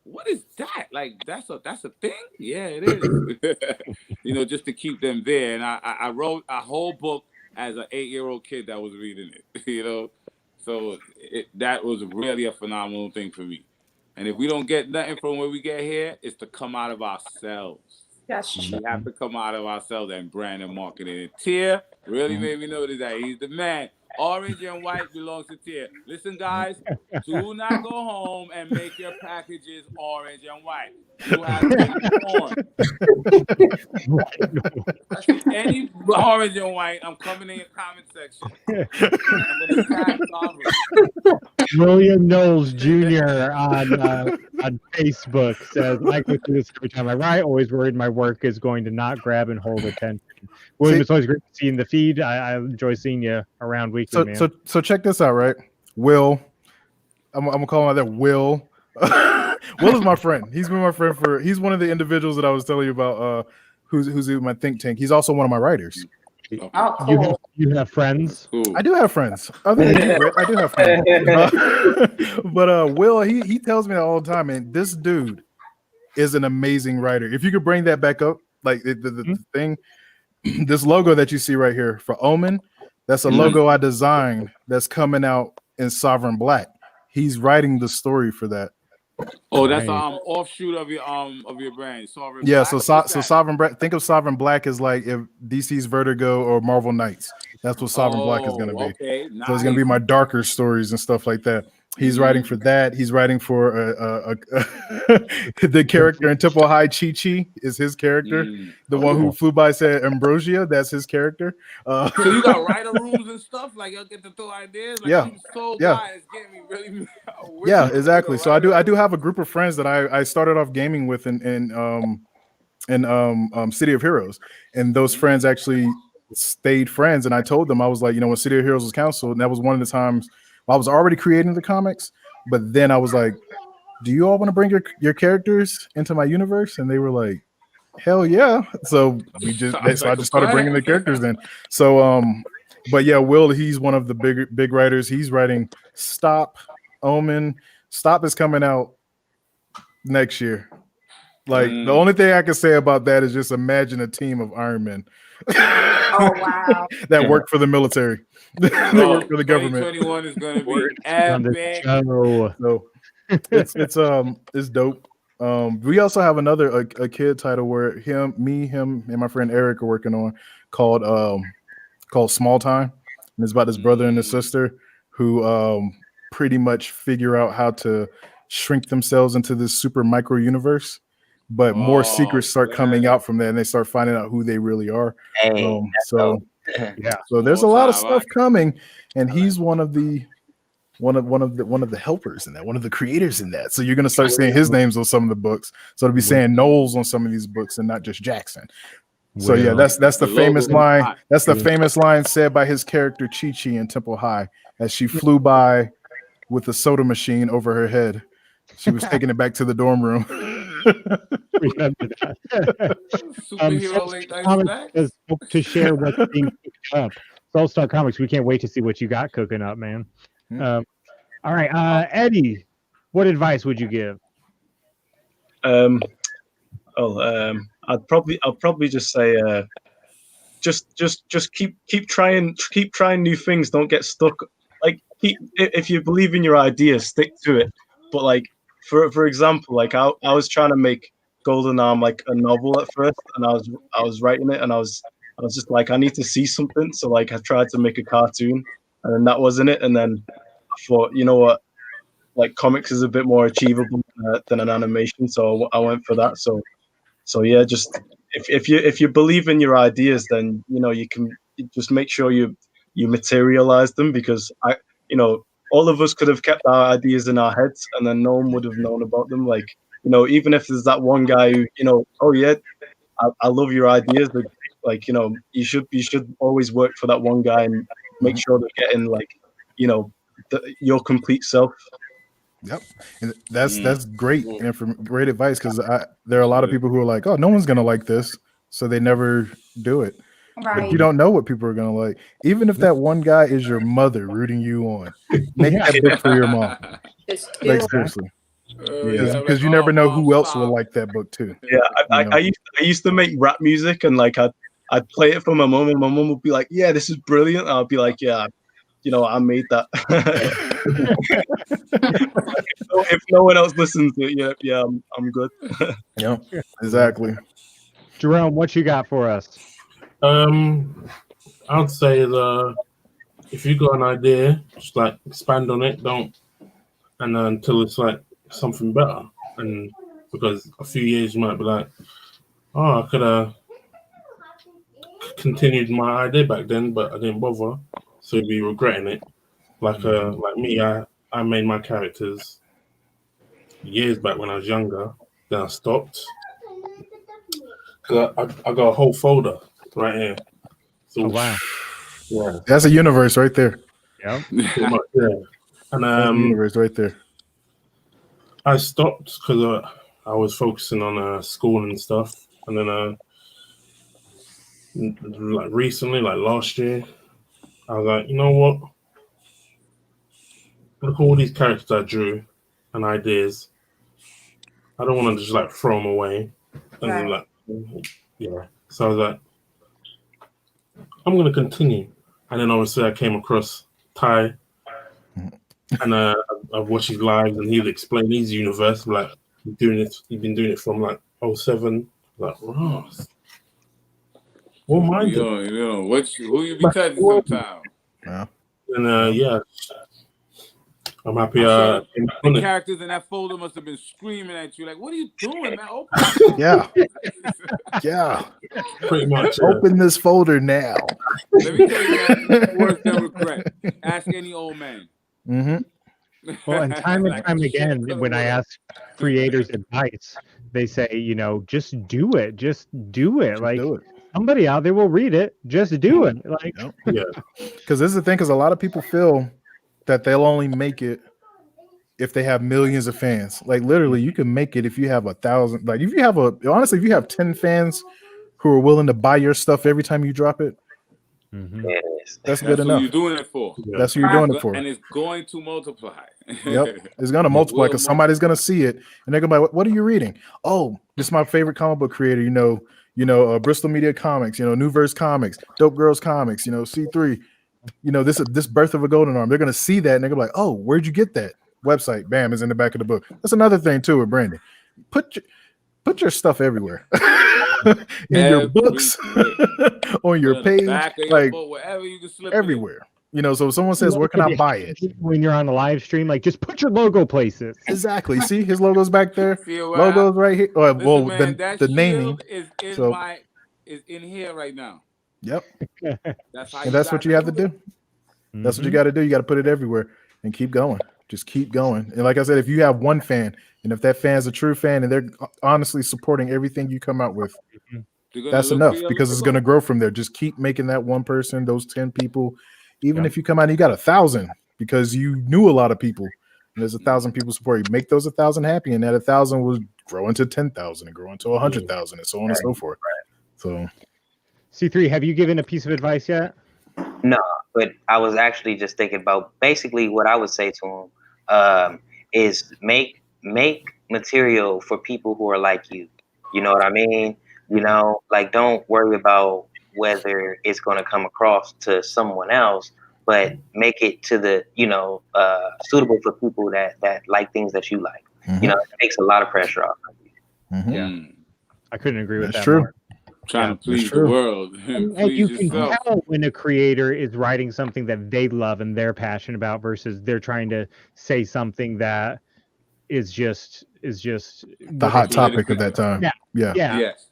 what is that? Like, that's a thing? Yeah, it is. Just to keep them there. And I wrote a whole book as an 8-year-old kid that was reading it, So that was really a phenomenal thing for me. And if we don't get nothing from where we get here, it's to come out of ourselves. That's true. We have to come out of ourselves and brand and marketing. And Tyr really made me notice that he's the man. Orange and white belongs to Tyr. Listen, guys, do not go home and make your packages orange and white. You have any orange and white. I'm coming in your comment section. I'm gonna tag Sovereign. William Knowles Jr. on Facebook says, I go through this every time I write, always worried my work is going to not grab and hold attention. William, it's always great seeing the feed. I enjoy seeing you around weekly, man. So check this out, right? Will, I'm gonna call him out there. Will is my friend. He's been my friend he's one of the individuals that I was telling you about, who's in my think tank. He's also one of my writers. Oh, cool. You have friends? Cool. I do have friends. Other than you, I do have friends. But Will, he tells me that all the time, and this dude is an amazing writer. If you could bring that back up, like the thing, this logo that you see right here for Omen, that's a logo I designed that's coming out in Sovereign Black. He's writing the story for that. Oh, that's offshoot of your brand. Sovereign Black? So Sovereign Black. Think of Sovereign Black as like if DC's Vertigo or Marvel Knights. That's what Sovereign Black is going to be. Okay, nice. So it's going to be my darker stories and stuff like that. He's writing for that. He's writing for the character in Temple High, Chi is his character. The one who flew by said Ambrosia, that's his character. So you got writer rooms and stuff, like you'll get to throw ideas. Like, it's getting me really. Yeah, exactly. So I do have a group of friends that I started off gaming with in City of Heroes, and those friends actually stayed friends. And I told them, I was like, when City of Heroes was canceled, and that was one of the times. I was already creating the comics, but then I was like, do you all want to bring your characters into my universe? And they were like, hell yeah. So I just started bringing the characters in. So, but yeah, Will, he's one of the big writers. He's writing Stop, Omen. Stop is coming out next year. Like the only thing I can say about that is just imagine a team of Iron Men. Oh wow! That work for the military. They work for the government. 2021 is going to be epic. So it's dope. We also have another a kid title where him, and my friend Eric are working on called Small Time, and it's about his brother and his sister who pretty much figure out how to shrink themselves into this super micro universe. But more secrets start coming out from there, and they start finding out who they really are. So there's a lot of stuff coming, and he's one of the helpers in that, one of the creators in that. So you're gonna start seeing his names on some of the books. So to be saying Knowles on some of these books and not just Jackson. So yeah, that's the famous line. That's the famous line said by his character Chi-Chi in Temple High as she flew by with a soda machine over her head. She was taking it back to the dorm room. Remember that. To share what's being cooked up. All-Star Comics, we can't wait to see what you got cooking up, man. All right, Eddie, what advice would you give? I'll probably just say just keep trying new things. Don't get stuck. Like if you believe in your idea, stick to it. But like for example, like I was trying to make Golden Arm like a novel at first, and I was writing it, and I was I was just like, I need to see something. So like, I tried to make a cartoon, and then that wasn't it. And then I thought, you know what, like comics is a bit more achievable than an animation, so I went for that. So yeah, just if you believe in your ideas, then you can just make sure you materialize them, because all of us could have kept our ideas in our heads and then no one would have known about them. Like, even if there's that one guy who, oh yeah, I love your ideas, but like, you should always work for that one guy and make sure they're getting like, your complete self. Yep, and that's great great advice, because there are a lot of people who are like, oh, no one's gonna like this, so they never do it. Right. But you don't know what people are gonna like. Even if that one guy is your mother rooting you on, make that book for your mom. Like seriously, because you never know who else will like that book too. Yeah, I used to make rap music, and like I'd play it for my mom, and my mom would be like, "Yeah, this is brilliant." I'd be like, "Yeah, I made that." If no one else listens to it, yeah, I'm good. Yeah, exactly. Jerome, what you got for us? I'd say if you got an idea, just like expand on it, and until it's like something better. And because a few years you might be like, oh, I could have continued my idea back then, but I didn't bother, so you'd be regretting it. Like me, I made my characters years back when I was younger. Then I stopped. I got a whole folder right here. So, oh, wow. Yeah. That's a universe right there. Yep. Yeah. And that's a universe right there. I stopped because I was focusing on school and stuff. And then like recently, like last year, I was like, you know what? Look at all these characters I drew and ideas. I don't want to just like throw them away. And Right. like, yeah. So I was like, I'm going to continue. And then obviously I came across Ty, and I've watched his lives, and he'd explain his universe. Like, he's been doing it from like 07. Like, Ross, what am I doing? Who you be touching sometimes? Yeah. And yeah, I'm happy. The characters in that folder must have been screaming at you, like, "What are you doing, man? Open yeah, yeah, pretty much. Open this folder now." Let me tell you, man, worse than regret. Ask any old man. Mm-hmm. Well, and time and time again, when I ask creators advice, they say, just do it. Just do it. Like, do it. Somebody out there will read it. Just do it. Like, yeah. Because this is the thing. Because a lot of people feel that they'll only make it if they have millions of fans. Like literally, you can make it if you have 1,000. Like if you have 10 fans who are willing to buy your stuff every time you drop it, that's good enough. What you're doing it for. That's what you're doing it for. And it's going to multiply. Yep, it's going to multiply because somebody's going to see it and they're going to be like, "What are you reading?" "Oh, this is my favorite comic book creator. Bristol Media Comics. New Verse Comics, Dope Girls Comics. C3. This Birth of a Golden Arm." They're going to see that and they're going to be like, "Oh, where'd you get that?" Website, bam, is in the back of the book. That's another thing too with branding. Put your stuff everywhere. In your books, on your page, like wherever you can slip everywhere. So if someone says, "Where can I buy it?" When you're on a live stream, like just put your logo places. Exactly. See, his logo's back there. Logo's right here. The naming is in here right now. Yep. That's what you have to do. That's what you got to do. You got to put it everywhere and keep going. Just keep going. And like I said, if you have one fan, and if that fan's a true fan and they're honestly supporting everything you come out with, that's enough, because it's going to grow from there. Just keep making that one person, those 10 people. Even if you come out and you got 1,000 because you knew a lot of people, and there's 1,000 people support you, make those 1,000 happy, and that 1,000 will grow into 10,000 and grow into 100,000 and so on and so forth. So, C3, have you given a piece of advice yet? No, but I was actually just thinking about basically what I would say to him is make material for people who are like you. You know what I mean? Like, don't worry about whether it's going to come across to someone else, but make it to the, suitable for people that like things that you like. It takes a lot of pressure off of you. Yeah. I couldn't agree with that. True. More. trying to please the world. And you can tell when a creator is writing something that they love and they're passionate about versus they're trying to say something that is just the hot topic of that time. Yeah. Yes.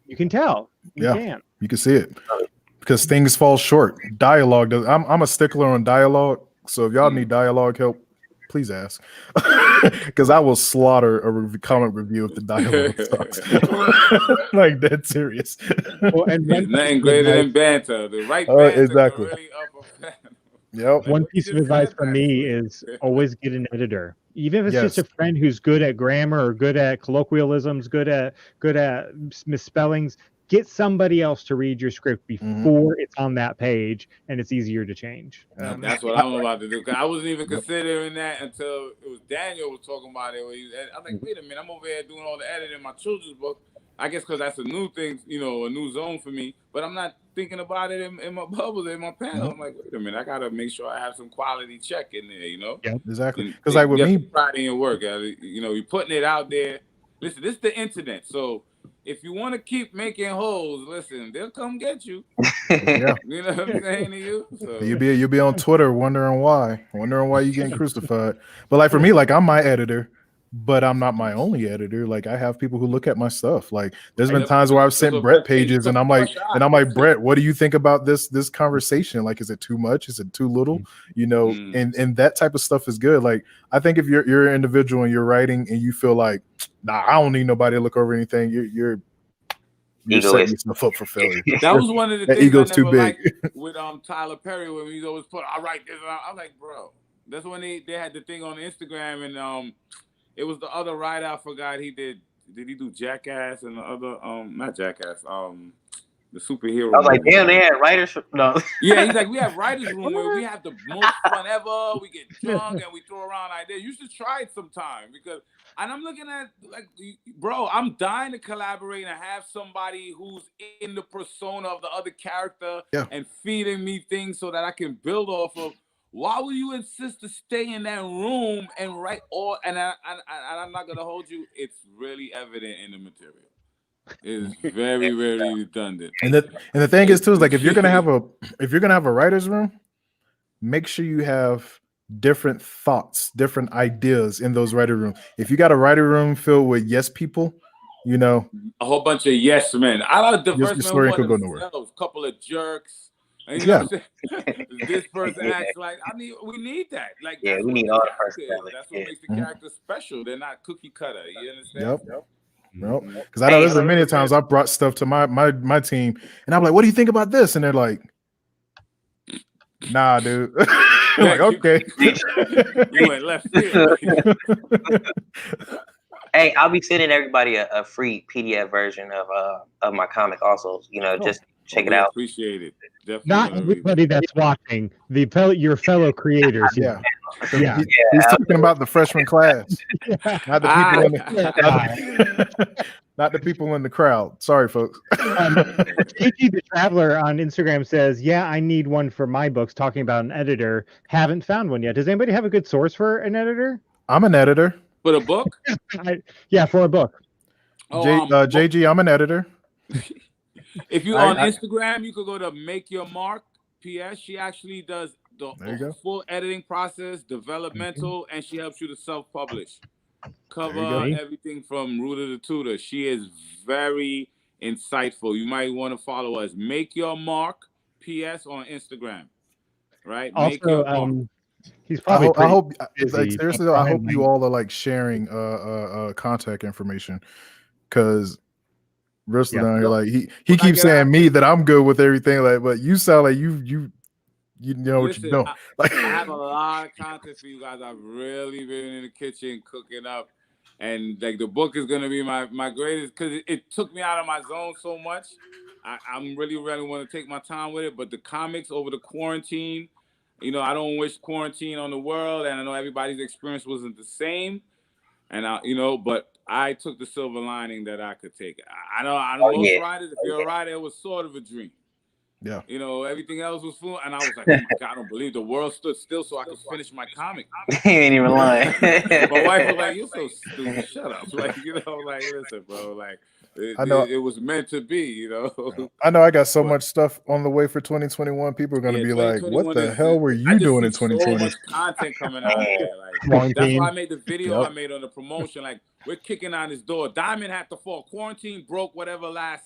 You can tell. You can see it because things fall short. Dialogue does. I'm a stickler on dialogue. So if y'all need dialogue help, please ask, because I will slaughter a comic review if the dialogue sucks. Like dead serious. Well, and nothing greater than banter. The right banter exactly. Really up a fan. Yep. One piece of advice from me is always get an editor, even if it's just a friend who's good at grammar or good at colloquialisms, good at misspellings. Get somebody else to read your script before it's on that page, and it's easier to change. That's what I'm about to do. Cause I wasn't even considering that until it was Daniel was talking about it. I'm like, wait a minute, I'm over here doing all the editing in my children's book. I guess because that's a new thing, a new zone for me. But I'm not thinking about it in my bubbles, in my panel. I'm like, wait a minute, I gotta make sure I have some quality check in there, Yeah, exactly. Because like with me, pride in your work, you're putting it out there. Listen, this is the internet, so. If you want to keep making holes, listen, they'll come get you. Yeah. You know what I'm saying to you? So. You'll be on Twitter wondering why you getting crucified. But like for me, like I'm my editor, but I'm not my only editor. Like I have people who look at my stuff. Like there's been times where I've sent Brett pages and I'm like, Brett, what do you think about this conversation? Like, is it too much? Is it too little? And that type of stuff is good. Like I think if you're an individual and you're writing and you feel like, nah, I don't need nobody to look over anything, you're setting yourself up for failure. That was one of the things ego's I never too big. liked with Tyler Perry when he's always put, I write this. I'm like, bro, that's when they had the thing on Instagram and it was the other writer I forgot he did. Did he do Jackass and the other not Jackass the superhero? I was like, damn, they had writers. No. Yeah, he's like, we have writers room where we have the most fun ever. We get drunk and we throw around ideas. You should try it sometime because. And I'm looking at like, bro, I'm dying to collaborate and have somebody who's in the persona of the other character and feeding me things so that I can build off of. Why will you insist to stay in that room and write all? And I'm not gonna hold you. It's really evident in the material. It's very, very redundant. And the thing is too is like if you're gonna have a writer's room, make sure you have different thoughts, different ideas in those writer rooms. If you got a writer room filled with yes people, a whole bunch of yes men. I like the first story could go nowhere. A couple of jerks. And, you know what I'm saying? This person acts like we need that. Like we need all the personality. That's what makes the character special. They're not cookie cutter. You understand? Yep. Because I know there's many times I brought stuff to my team, and I'm like, "What do you think about this?" And they're like, "Nah, dude." I'm like, okay. You went left field. Hey, I'll be sending everybody a free PDF version of my comic. Also, just check it out. Appreciate it. Definitely not everybody that's watching, your fellow creators. Yeah. He's talking about the freshman class, not the people not the people in the crowd. Sorry, folks. JG the Traveler on Instagram says, "Yeah, I need one for my books." Talking about an editor, haven't found one yet. Does anybody have a good source for an editor? I'm an editor for the book. For a book. JG, I'm an editor. If you're on Instagram, you could go to Make Your Mark PS. She actually does the full editing process, developmental, and she helps you to self-publish. Cover everything from rooter to tutor. She is very insightful. You might want to follow us. Make Your Mark PS on Instagram. Right? Also, Make Your Mark. He's probably I hope like, seriously though, I hope you all are like sharing contact information because Bristol down here, like he keeps saying me that I'm good with everything, like, but you sound like you know what you know. Like I have a lot of content for you guys. I've really been in the kitchen cooking up, and like the book is gonna be my greatest because it took me out of my zone so much. I'm really want to take my time with it, but the comics over the quarantine, I don't wish quarantine on the world, and I know everybody's experience wasn't the same, and but I took the silver lining that I could take. I know most writers, if you're a writer, it was sort of a dream. Yeah. Everything else was full. And I was like, oh my God, I don't believe the world stood still so I could finish my comic. He ain't even lying. My wife was like, you're so stupid. Shut up. Like, listen, bro. Like, It was meant to be, you know. I know I got so much stuff on the way for 2021. People are going to be like, what the hell were you doing in 2020? So much content coming out there. Like, that's why I made the video I made on the promotion. Like, we're kicking on his door. Diamond had to fall. Quarantine broke whatever last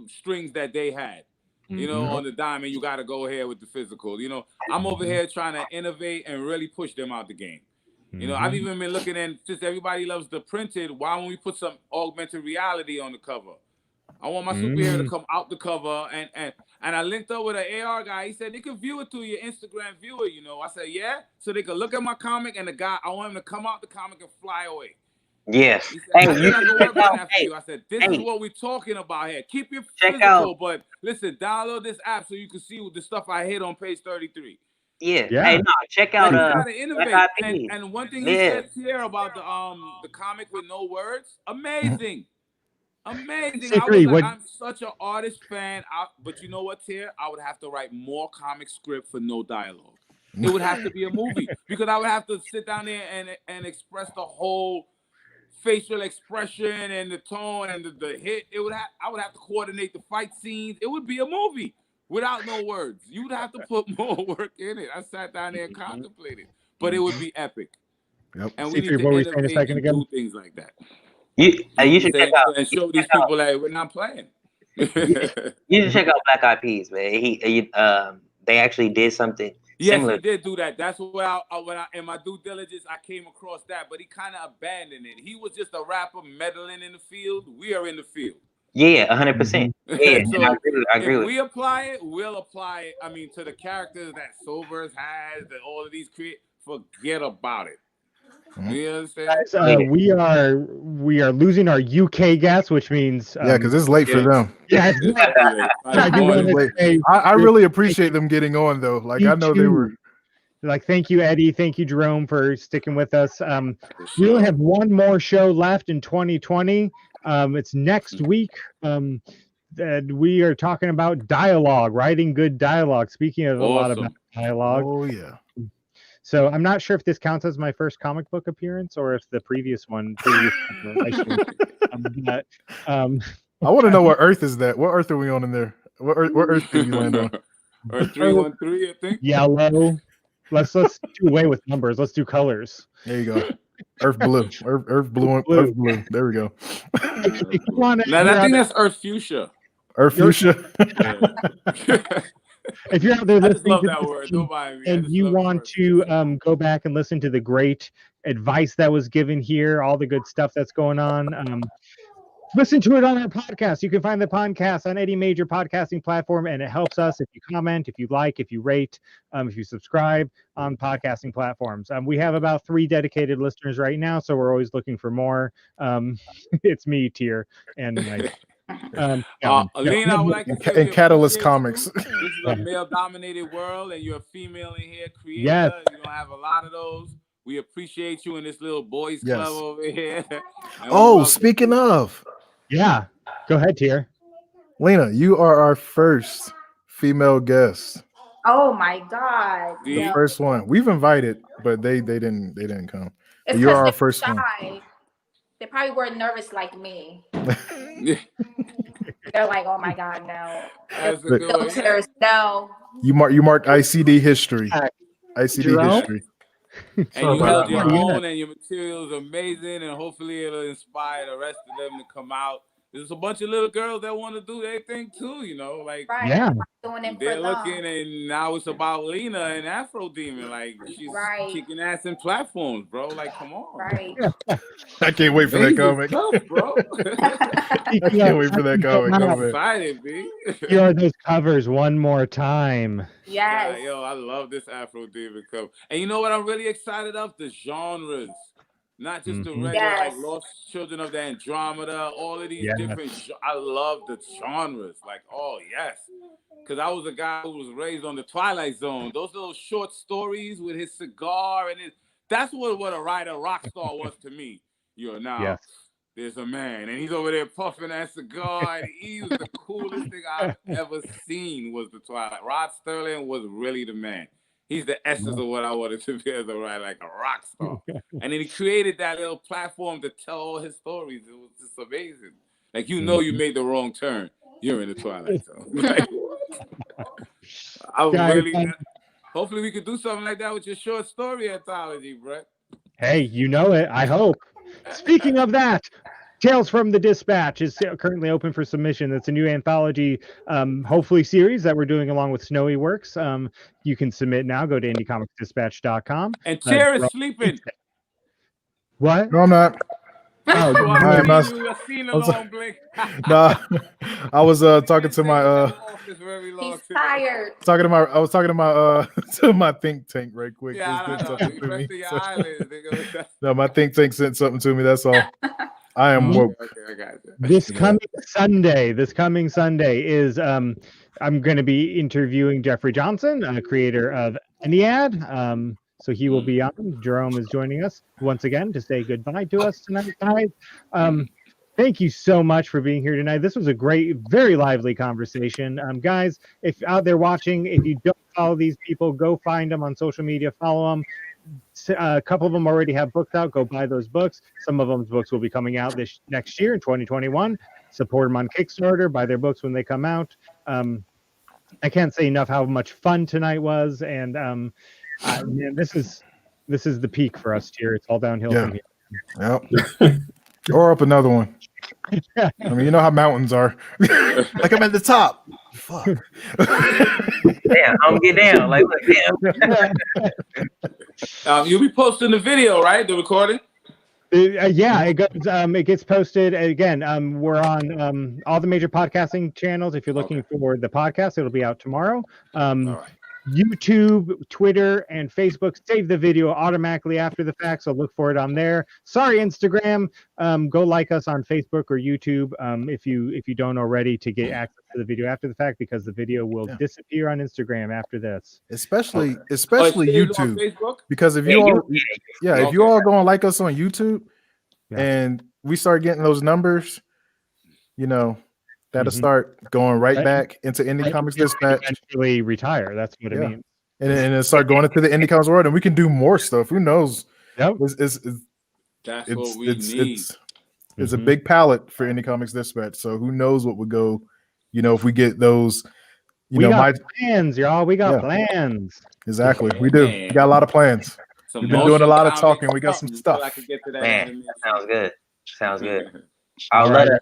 strings that they had. You know, on the Diamond, you got to go ahead with the physical. You know, I'm over here trying to innovate and really push them out the game. You know, I've even been looking at, since everybody loves the printed, why don't we put some augmented reality on the cover? I want my superhero to come out the cover, and I linked up with an AR guy. He said they could view it through your Instagram viewer, you know. I said, yeah, so they could look at my comic, and the guy, I want him to come out the comic and fly away. Yes. He said, I said, this is what we're talking about here. Keep your physical, but listen, download this app so you can see the stuff I hit on page 33. Yeah. Hey, no, check out and one thing he said here about the comic with no words, amazing. Amazing. I'm such an artist fan, but you know what, Tyr? I would have to write more comic script for no dialogue. It would have to be a movie because I would have to sit down there and express the whole facial expression and the tone and the hit. I would have to coordinate the fight scenes. It would be a movie without no words. You'd have to put more work in it. I sat down there and contemplated, but it would be epic. Yep. And we need to innovate and do things like that. You should check out and show these people that we're not playing. You should check out Black Eyed Peas, man. They actually did something. Yes, similar. he did do that. That's where when I in my due diligence, I came across that, but he kind of abandoned it. He was just a rapper meddling in the field. We are in the field. Yeah, 100%. Yeah, so I agree if with we apply it, we'll apply it. I mean, to the characters that Sobers has, that all of these create. Forget about it. You understand? Guys, we are losing our UK guests, which means because it's late for them. Yeah, I really appreciate them getting on though. Like I know they were. Like, thank you, Eddie. Thank you, Jerome, for sticking with us. We only have one more show left in 2020. It's next week. We are talking about dialogue, writing good dialogue. Speaking of a lot about dialogue. Oh yeah. So I'm not sure if this counts as my first comic book appearance or if the previous one. I want to know what Earth is that. What Earth are we on in there? What Earth did you land on? Earth 313, I think. Yellow. Let's do away with numbers. Let's do colors. There you go. Earth blue. Earth blue. Earth blue. There we go. Now I think that's Earth fuchsia. Earth fuchsia. If you're out there listening to that word, don't mind me. and you want to go back and listen to the great advice that was given here, all the good stuff that's going on, listen to it on our podcast. You can find the podcast on any major podcasting platform, and it helps us if you comment, if you like, if you rate, if you subscribe on podcasting platforms. We have about 3 dedicated listeners right now, so we're always looking for more. It's me, Tyr, and Mike. Alina, I would like to say and Catalyst Comics. This is a male-dominated world, and you're a female in here, creator. Yes. You don't have a lot of those. We appreciate you in this little boys club over here. Speaking of. Yeah, go ahead, Tyr. Lena, you are our first female guest. Oh my God! The first one we've invited, but they didn't come. It's you're our first one. They probably weren't nervous like me. They're like, oh my God, no. Filters, no. You marked ICD history. ICD history. And you held your own, and your material is amazing, and hopefully it'll inspire the rest of them to come out. There's a bunch of little girls that want to do their thing too, you know, like doing it they're for looking, and now it's about Lena and Afro Demon, like she's kicking ass in platforms, bro. Like, come on, I can't wait for that comic, tough, bro. I can't wait for that comic. I'm excited, B. Here are those covers one more time. Yes. Yeah, yo, I love this Afro Demon cover, and you know what I'm really excited of? The genres. Not just the regular, like Lost Children of the Andromeda, all of these different. I love the genres. Like, because I was a guy who was raised on the Twilight Zone. Those little short stories with his cigar and that's what a writer rock star was to me. There's a man, and he's over there puffing that cigar, and he was the coolest thing I've ever seen. Was the Twilight. Rod Sterling was really the man. He's the essence of what I wanted to be as a writer, like a rock star. And then he created that little platform to tell all his stories. It was just amazing. Like you made the wrong turn. You're in the Twilight Zone. Like, hopefully we could do something like that with your short story anthology, Brett. Hey, you know it. I hope. Speaking of that, Tales from the Dispatch is currently open for submission. It's a new anthology, hopefully series that we're doing along with Snowy Works. You can submit now. Go to indiecomicsdispatch.com. And Tyr is sleeping. What? No, I'm not. Oh, I am not. Nah, I was talking to my He's tired. I was talking to my to my think tank right quick. Yeah, I know. No, my think tank sent something to me. That's all. I am woke. Okay, I got you. This coming Sunday is I'm going to be interviewing Jeffrey Johnson, creator of Ennead. So he will be on. Jerome is joining us once again to say goodbye to us tonight, guys. Thank you so much for being here tonight. This was a great, very lively conversation. Guys, if out there watching, if you don't follow these people, go find them on social media, follow them. A couple of them already have books out. Go buy those books. Some of them's books will be coming out this next year in 2021. Support them on Kickstarter. Buy their books when they come out. I can't say enough how much fun tonight was, and man, this is the peak for us here. It's all downhill from here. Yep. Or up another one. I mean, you know how mountains are. Like I'm at the top. Fuck. Damn, I'm gonna get down. Like, damn. You'll be posting the video, right? The recording. Yeah, it gets posted again. We're on all the major podcasting channels. If you're looking for the podcast, it'll be out tomorrow. All right. YouTube, Twitter, and Facebook save the video automatically after the fact, so look for it on there. Sorry, Instagram. Go like us on Facebook or YouTube if you don't already, to get access to the video after the fact, because the video will disappear on Instagram after this. Especially YouTube, because if you all go and like us on YouTube, and we start getting those numbers, that'll start going right back into Indie Comics Dispatch. Eventually retire. That's what it means. And then start going into the Indie Comics world, and we can do more stuff. Who knows? Yep. That's what we need. It's a big palette for Indie Comics Dispatch. So who knows what would go, if we get those. We got plans, y'all. We got plans. Exactly. We do. We got a lot of plans. We've been doing a lot of talking. We got some stuff. Man, that sounds good. Sounds good. I'll let her,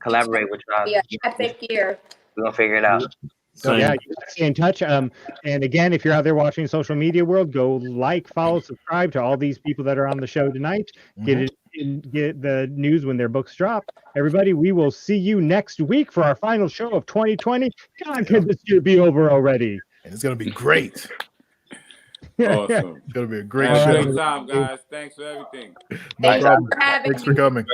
collaborate with y'all. Yeah, epic year. We're gonna figure it out. So you stay in touch. And again, if you're out there watching social media world, go like, follow, subscribe to all these people that are on the show tonight. Get the news when their books drop. Everybody, we will see you next week for our final show of 2020. God, can this year be over already? And it's gonna be great. Awesome. It's gonna be a great show. show. Great time, guys. Thanks for everything. No problem. Thanks for coming.